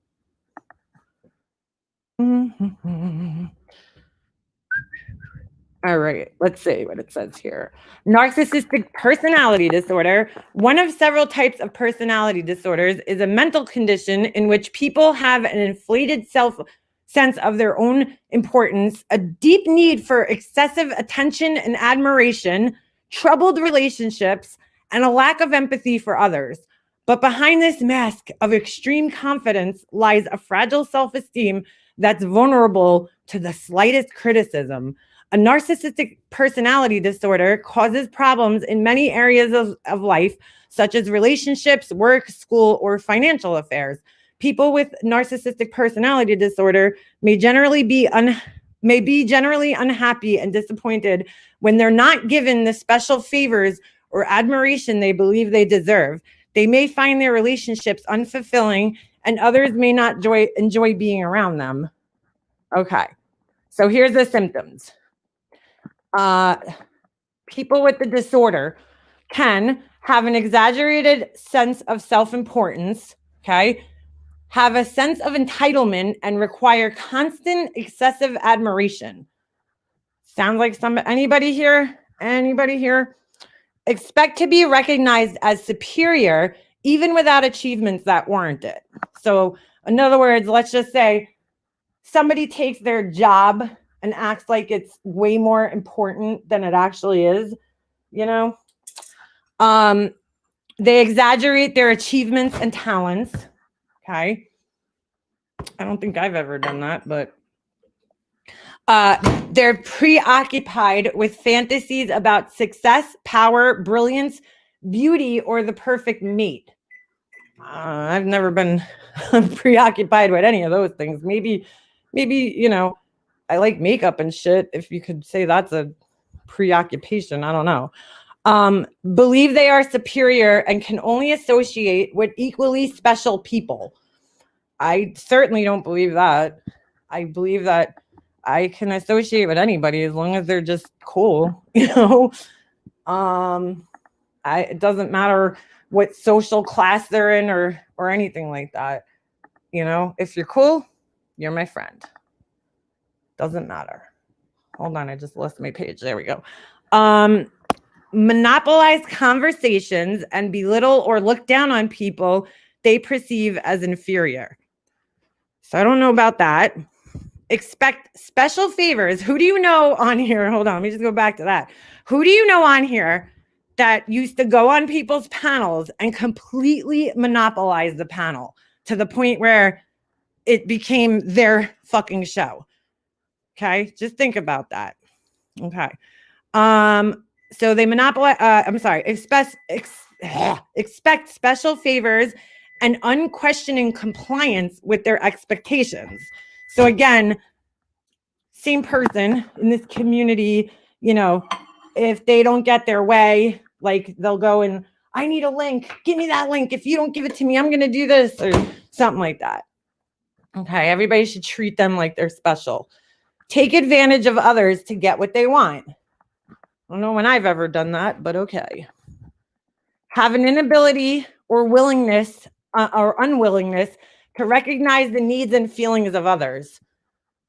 All right, let's see what it says here. Narcissistic personality disorder. One of several types of personality disorders is a mental condition in which people have an inflated sense of their own importance, a deep need for excessive attention and admiration, troubled relationships, and a lack of empathy for others. But behind this mask of extreme confidence lies a fragile self-esteem that's vulnerable to the slightest criticism. A narcissistic personality disorder causes problems in many areas of life, such as relationships, work, school, or financial affairs. People with narcissistic personality disorder may generally be unhappy and disappointed when they're not given the special favors or admiration they believe they deserve. They may find their relationships unfulfilling, and others may not enjoy being around them. Okay, so here's the symptoms. People with the disorder can have an exaggerated sense of self-importance, okay? Have a sense of entitlement and require constant excessive admiration. Sounds like anybody here? Anybody here? Expect to be recognized as superior even without achievements that warrant it. So in other words, let's just say somebody takes their job and acts like it's way more important than it actually is, you know? They exaggerate their achievements and talents, okay? I don't think I've ever done that, but they're preoccupied with fantasies about success, power, brilliance, beauty, or the perfect mate. I've never been preoccupied with any of those things. Maybe, you know, I like makeup and shit, if you could say that's a preoccupation. I don't know. Believe they are superior and can only associate with equally special people. I certainly don't believe that. I believe that I can associate with anybody as long as they're just cool, you know? It doesn't matter what social class they're in or anything like that. You know, if you're cool, you're my friend. Doesn't matter. Hold on, I just lost my page. There we go. Monopolize conversations and belittle or look down on people they perceive as inferior. So I don't know about that. Expect special favors. Who do you know on here? Hold on, let me just go back to that. Who do you know on here that used to go on people's panels and completely monopolize the panel to the point where it became their fucking show? Okay, just think about that. Okay. So they monopolize, expect special favors and unquestioning compliance with their expectations. So again, same person in this community, if they don't get their way, like they'll go and I need a link. Give me that link. If you don't give it to me, I'm going to do this or something like that. Okay. Everybody should treat them like they're special. Take advantage of others to get what they want. I don't know when I've ever done that, but okay. Have an inability or willingness or unwillingness to recognize the needs and feelings of others.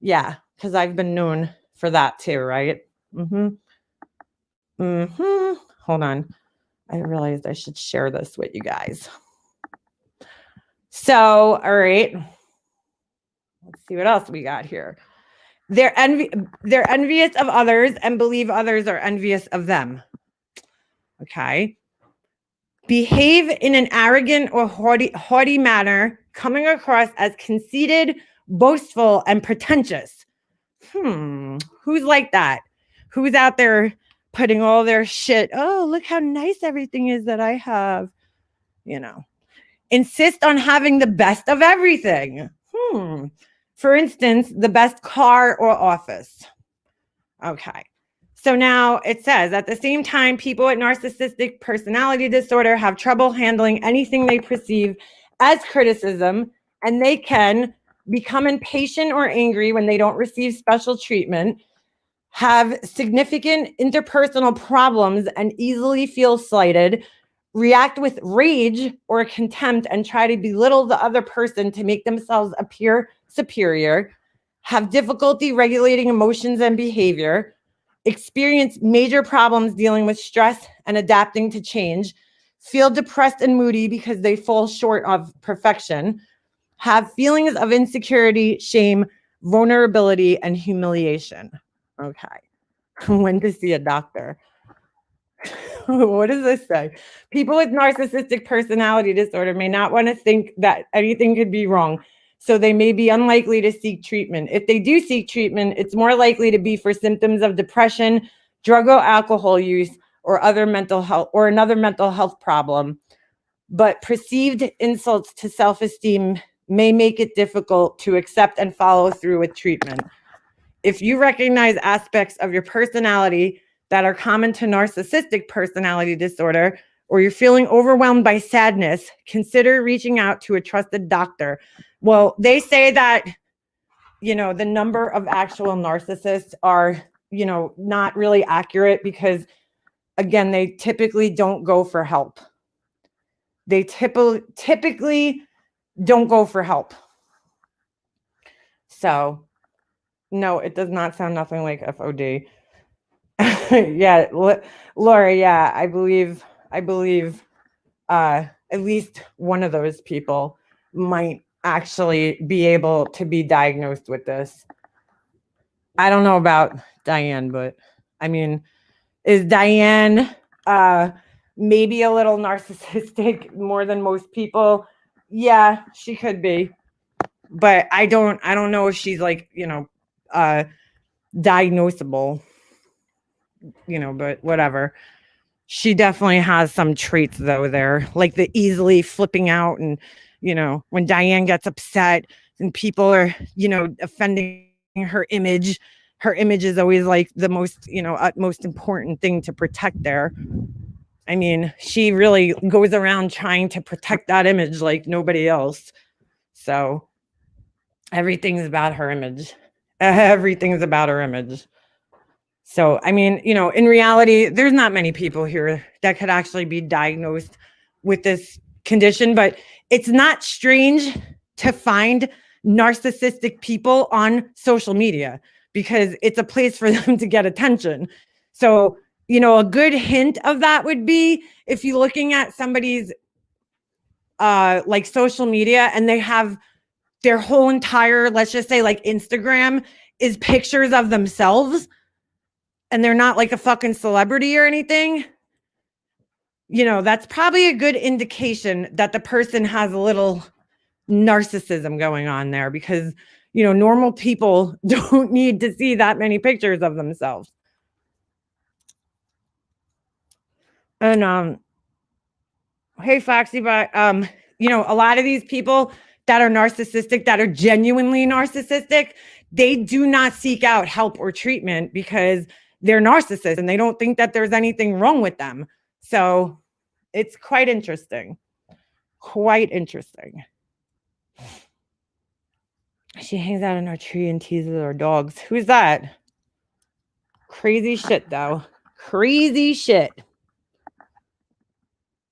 Yeah, because I've been known for that too, right? Hold on. I realized I should share this with you guys. So, all right. Let's see what else we got here. They're envious of others and believe others are envious of them. Okay. Behave in an arrogant or haughty manner, coming across as conceited, boastful, and pretentious. Who's like that? Who's out there putting all their shit? Oh, look how nice everything is that I have. Insist on having the best of everything. For instance, the best car or office. Okay. So now it says, at the same time, people with narcissistic personality disorder have trouble handling anything they perceive as criticism, and they can become impatient or angry when they don't receive special treatment, have significant interpersonal problems and easily feel slighted, react with rage or contempt and try to belittle the other person to make themselves appear superior, have difficulty regulating emotions and behavior, experience major problems dealing with stress and adapting to change, feel depressed and moody because they fall short of perfection, have feelings of insecurity, shame, vulnerability, and humiliation. Okay. When to see a doctor. What does this say? People with narcissistic personality disorder may not want to think that anything could be wrong, so they may be unlikely to seek treatment. If they do seek treatment, it's more likely to be for symptoms of depression, drug or alcohol use, or another mental health problem. But perceived insults to self-esteem may make it difficult to accept and follow through with treatment. If you recognize aspects of your personality that are common to narcissistic personality disorder, or you're feeling overwhelmed by sadness, consider reaching out to a trusted doctor. Well, they say that, the number of actual narcissists are, not really accurate because, again, they typically don't go for help. They typically don't go for help. So, no, it does not sound nothing like FOD. Yeah, Laura, yeah, I believe at least one of those people might actually be able to be diagnosed with this. I don't know about Diane, but I mean, is Diane maybe a little narcissistic more than most people? Yeah, she could be. But I don't know if she's like, diagnosable, but whatever. She definitely has some traits though there, like the easily flipping out and, when Diane gets upset and people are, offending her image is always like the most, utmost important thing to protect there. I mean, she really goes around trying to protect that image like nobody else. So everything's about her image. Everything's about her image. So, I mean, in reality, there's not many people here that could actually be diagnosed with this condition, but it's not strange to find narcissistic people on social media because it's a place for them to get attention. So, a good hint of that would be if you're looking at somebody's like social media and they have their whole entire, let's just say like Instagram is pictures of themselves and they're not like a fucking celebrity or anything, that's probably a good indication that the person has a little narcissism going on there because, normal people don't need to see that many pictures of themselves. And, hey, Foxy, but, a lot of these people that are narcissistic, that are genuinely narcissistic, they do not seek out help or treatment because they're narcissists and they don't think that there's anything wrong with them. So it's quite interesting. Quite interesting. She hangs out in our tree and teases our dogs. Who's that? Crazy shit, though. Crazy shit.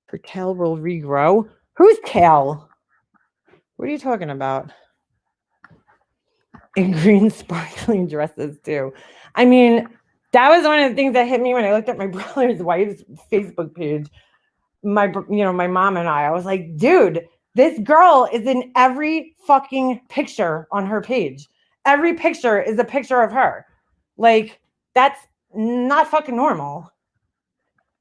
Her tail will regrow. Whose tail? What are you talking about? In green sparkling dresses, too. I mean, that was one of the things that hit me when I looked at my brother's wife's Facebook page. My mom and I was like, dude, this girl is in every fucking picture on her page. Every picture is a picture of her. Like, that's not fucking normal.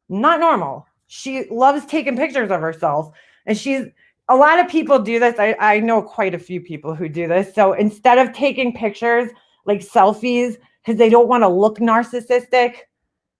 Not normal. She loves taking pictures of herself. And a lot of people do this. I know quite a few people who do this. So instead of taking pictures, like selfies, because they don't want to look narcissistic,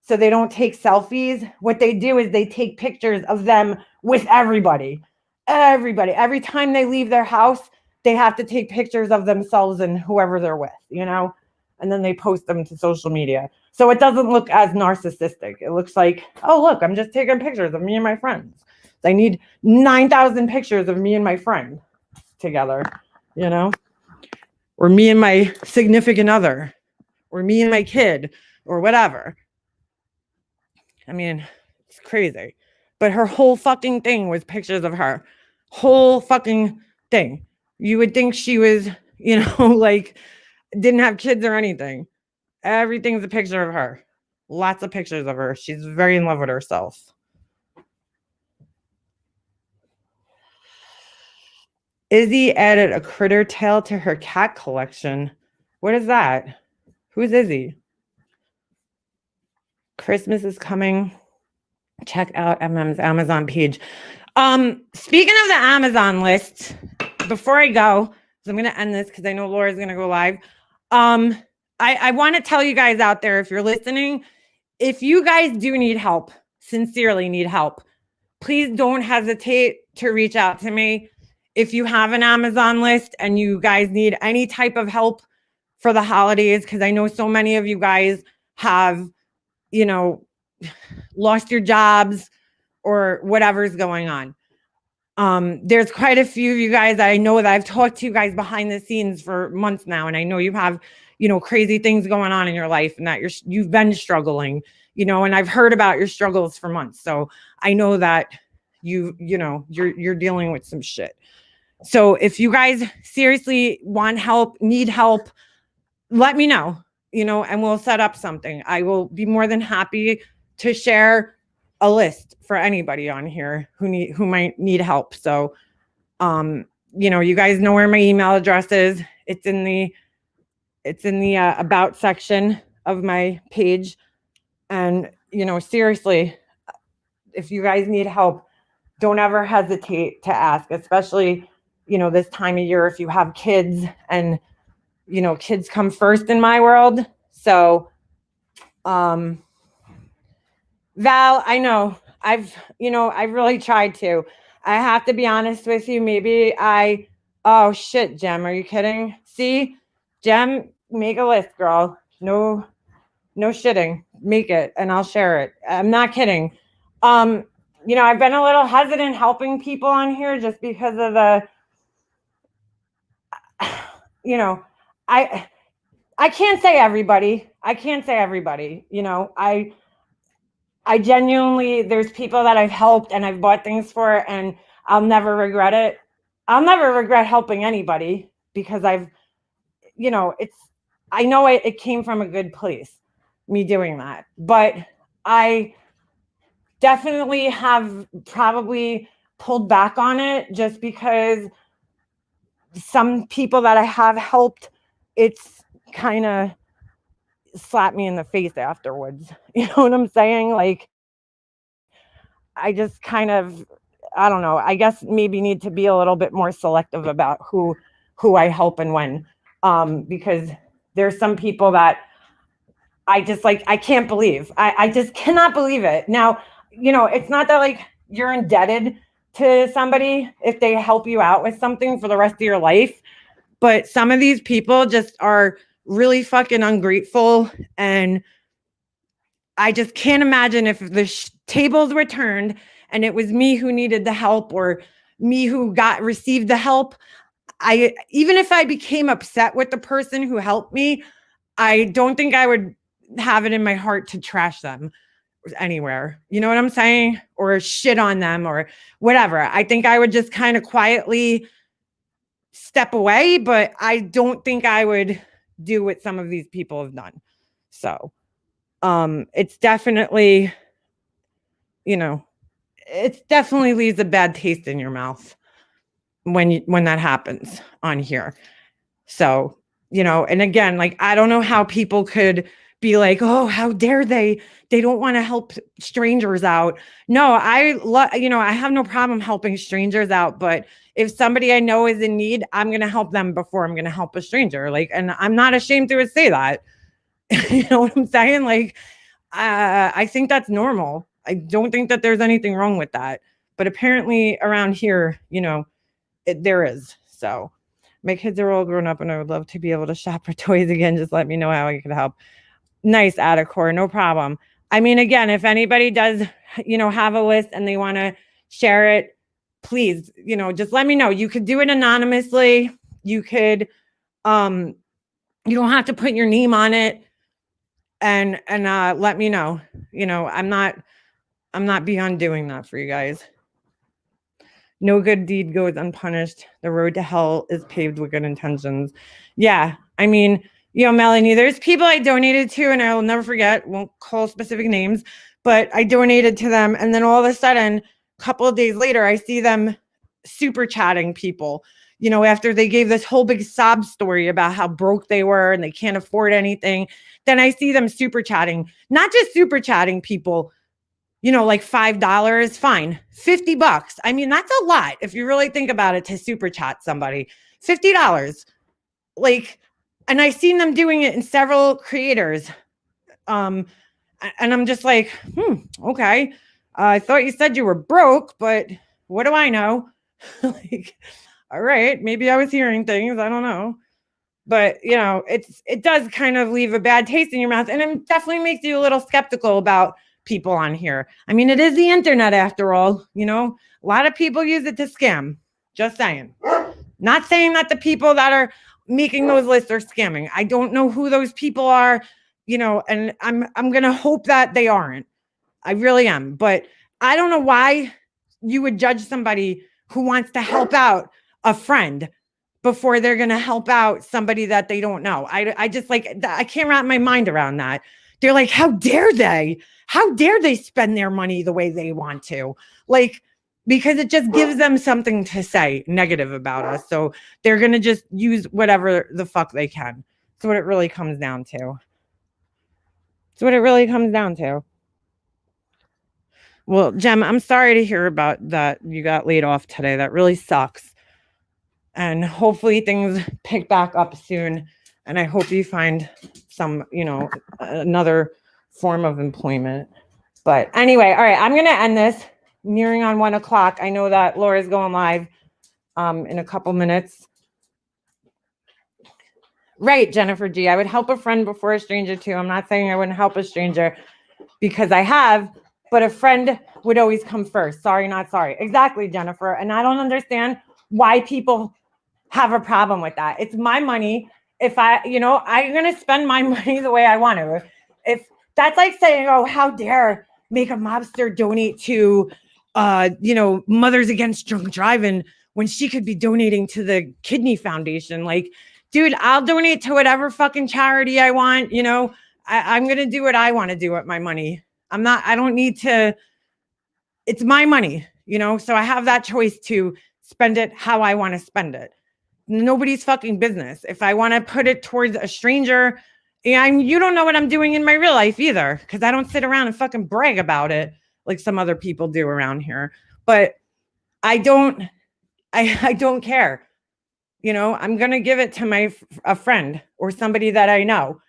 so they don't take selfies, what they do is they take pictures of them with everybody. Everybody. Every time they leave their house, they have to take pictures of themselves and whoever they're with, and then they post them to social media. So it doesn't look as narcissistic. It looks like, oh, look, I'm just taking pictures of me and my friends. I need 9,000 pictures of me and my friend together, or me and my significant other, or me and my kid, or whatever. I mean, it's crazy. But her whole fucking thing was pictures of her. Whole fucking thing. You would think she was, like, didn't have kids or anything. Everything's a picture of her. Lots of pictures of her. She's very in love with herself. Izzy added a critter tail to her cat collection. What is that? Who's Izzy? Christmas is coming. Check out MM's Amazon page. Speaking of the Amazon list, before I go, because I'm going to end this because I know Laura's going to go live. I want to tell you guys out there, if you're listening, if you guys do need help, sincerely need help, please don't hesitate to reach out to me. If you have an Amazon list and you guys need any type of help for the holidays, because I know so many of you guys have, lost your jobs or whatever's going on. There's quite a few of you guys that I know that I've talked to you guys behind the scenes for months now. And I know you have, crazy things going on in your life and that you've been struggling, and I've heard about your struggles for months. So I know that you're dealing with some shit. So if you guys seriously want help, need help, let me know, and we'll set up something. I will be more than happy to share a list for anybody on here who might need help. So, you guys know where my email address is. It's in the about section of my page. And, seriously, if you guys need help, don't ever hesitate to ask, especially, this time of year, if you have kids, and, kids come first in my world. So, Val, I know I've really tried to. I have to be honest with you. Oh shit, Jem, are you kidding? See, Jem, make a list, girl. No shitting. Make it and I'll share it. I'm not kidding. I've been a little hesitant helping people on here just because of the, I can't say everybody. I genuinely, there's people that I've helped and I've bought things for, and I'll never regret it. I'll never regret helping anybody because I know it came from a good place, me doing that. But I definitely have probably pulled back on it just because some people that I have helped, it's kind of slapped me in the face afterwards. You know what I'm saying? Like, I just kind of, I don't know, I guess maybe need to be a little bit more selective about who I help and when, because there's some people that I just I can't believe. I just cannot believe it. Now, it's not that you're indebted to somebody if they help you out with something for the rest of your life. But some of these people just are really fucking ungrateful. And I just can't imagine if the tables were turned and it was me who needed the help or me who received the help. Even if I became upset with the person who helped me, I don't think I would have it in my heart to trash them anywhere. You know what I'm saying? Or shit on them or whatever. I think I would just kind of quietly step away, but I don't think I would do what some of these people have done. So, it's definitely, it definitely leaves a bad taste in your mouth when that happens on here. So, and again, like, I don't know how people could be like, oh, how dare they don't want to help strangers out. No, I have no problem helping strangers out, but if somebody I know is in need, I'm going to help them before I'm going to help a stranger. Like, and I'm not ashamed to say that. You know what I'm saying? Like, I think that's normal. I don't think that there's anything wrong with that, but apparently around here, there is. So my kids are all grown up and I would love to be able to shop for toys again. Just let me know how I can help. Nice, Adacor, no problem. I mean, again, if anybody does, have a list and they want to share it, please, just let me know. You could do it anonymously. You could, you don't have to put your name on it, and let me know. I'm not beyond doing that for you guys. No good deed goes unpunished. The road to hell is paved with good intentions. Yeah, I mean, Melanie, there's people I donated to, and I will never forget, won't call specific names, but I donated to them. And then all of a sudden, a couple of days later, I see them super chatting people, after they gave this whole big sob story about how broke they were and they can't afford anything. Then I see them super chatting, not just super chatting people, like $5, fine. $50. I mean, that's a lot. If you really think about it, to super chat somebody, $50. Like, and I've seen them doing it in several creators. And I'm just like, okay. I thought you said you were broke, but what do I know? Like, all right, maybe I was hearing things. I don't know. But, it does kind of leave a bad taste in your mouth. And it definitely makes you a little skeptical about people on here. I mean, it is the internet after all, a lot of people use it to scam. Just saying. Not saying that the people that are making those lists are scamming. I don't know who those people are, and I'm going to hope that they aren't. I really am. But I don't know why you would judge somebody who wants to help out a friend before they're going to help out somebody that they don't know. I just I can't wrap my mind around that. They're like, how dare they? How dare they spend their money the way they want to? Like, because it just gives them something to say negative about us. So they're going to just use whatever the fuck they can. That's what it really comes down to. Well, Jem, I'm sorry to hear about that. You got laid off today. That really sucks. And hopefully things pick back up soon. And I hope you find some, another form of employment. But anyway, all right, I'm going to end this. Nearing on 1:00. I know that Laura's going live in a couple minutes. Right, Jennifer G. I would help a friend before a stranger too. I'm not saying I wouldn't help a stranger because I have, but a friend would always come first. Sorry, not sorry. Exactly, Jennifer. And I don't understand why people have a problem with that. It's my money. If I'm going to spend my money the way I want to. If that's like saying, oh, how dare make a mobster donate to, Mothers Against Drunk Driving when she could be donating to the Kidney Foundation. Like, dude, I'll donate to whatever fucking charity I want. I'm going to do what I want to do with my money. I don't need to, it's my money, so I have that choice to spend it how I want to spend it. Nobody's fucking business. If I want to put it towards a stranger, you don't know what I'm doing in my real life either, because I don't sit around and fucking brag about it like some other people do around here. But I don't care. I'm going to give it to a friend or somebody that I know,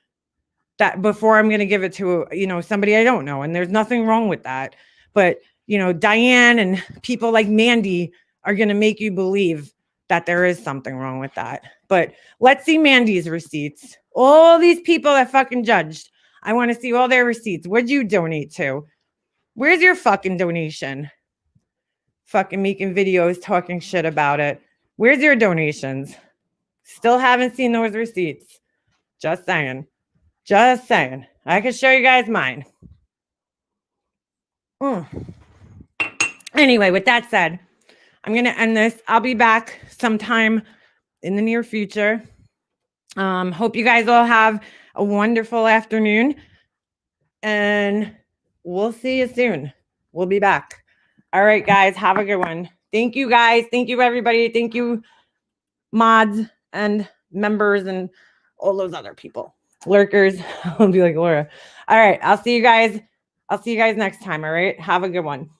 that before I'm going to give it to, somebody I don't know. And there's nothing wrong with that. But Diane and people like Mandy are going to make you believe that there is something wrong with that. But let's see Mandy's receipts. All these people that fucking judged. I want to see all their receipts. What'd you donate to? Where's your fucking donation? Fucking making videos, talking shit about it. Where's your donations? Still haven't seen those receipts. Just saying. Just saying. I can show you guys mine. Anyway, with that said, I'm going to end this. I'll be back sometime in the near future. Hope you guys all have a wonderful afternoon. And we'll see you soon. We'll be back. All right, guys. Have a good one. Thank you, guys. Thank you, everybody. Thank you, mods and members and all those other people. Lurkers. I'll be like Laura. All right. I'll see you guys next time. All right. Have a good one.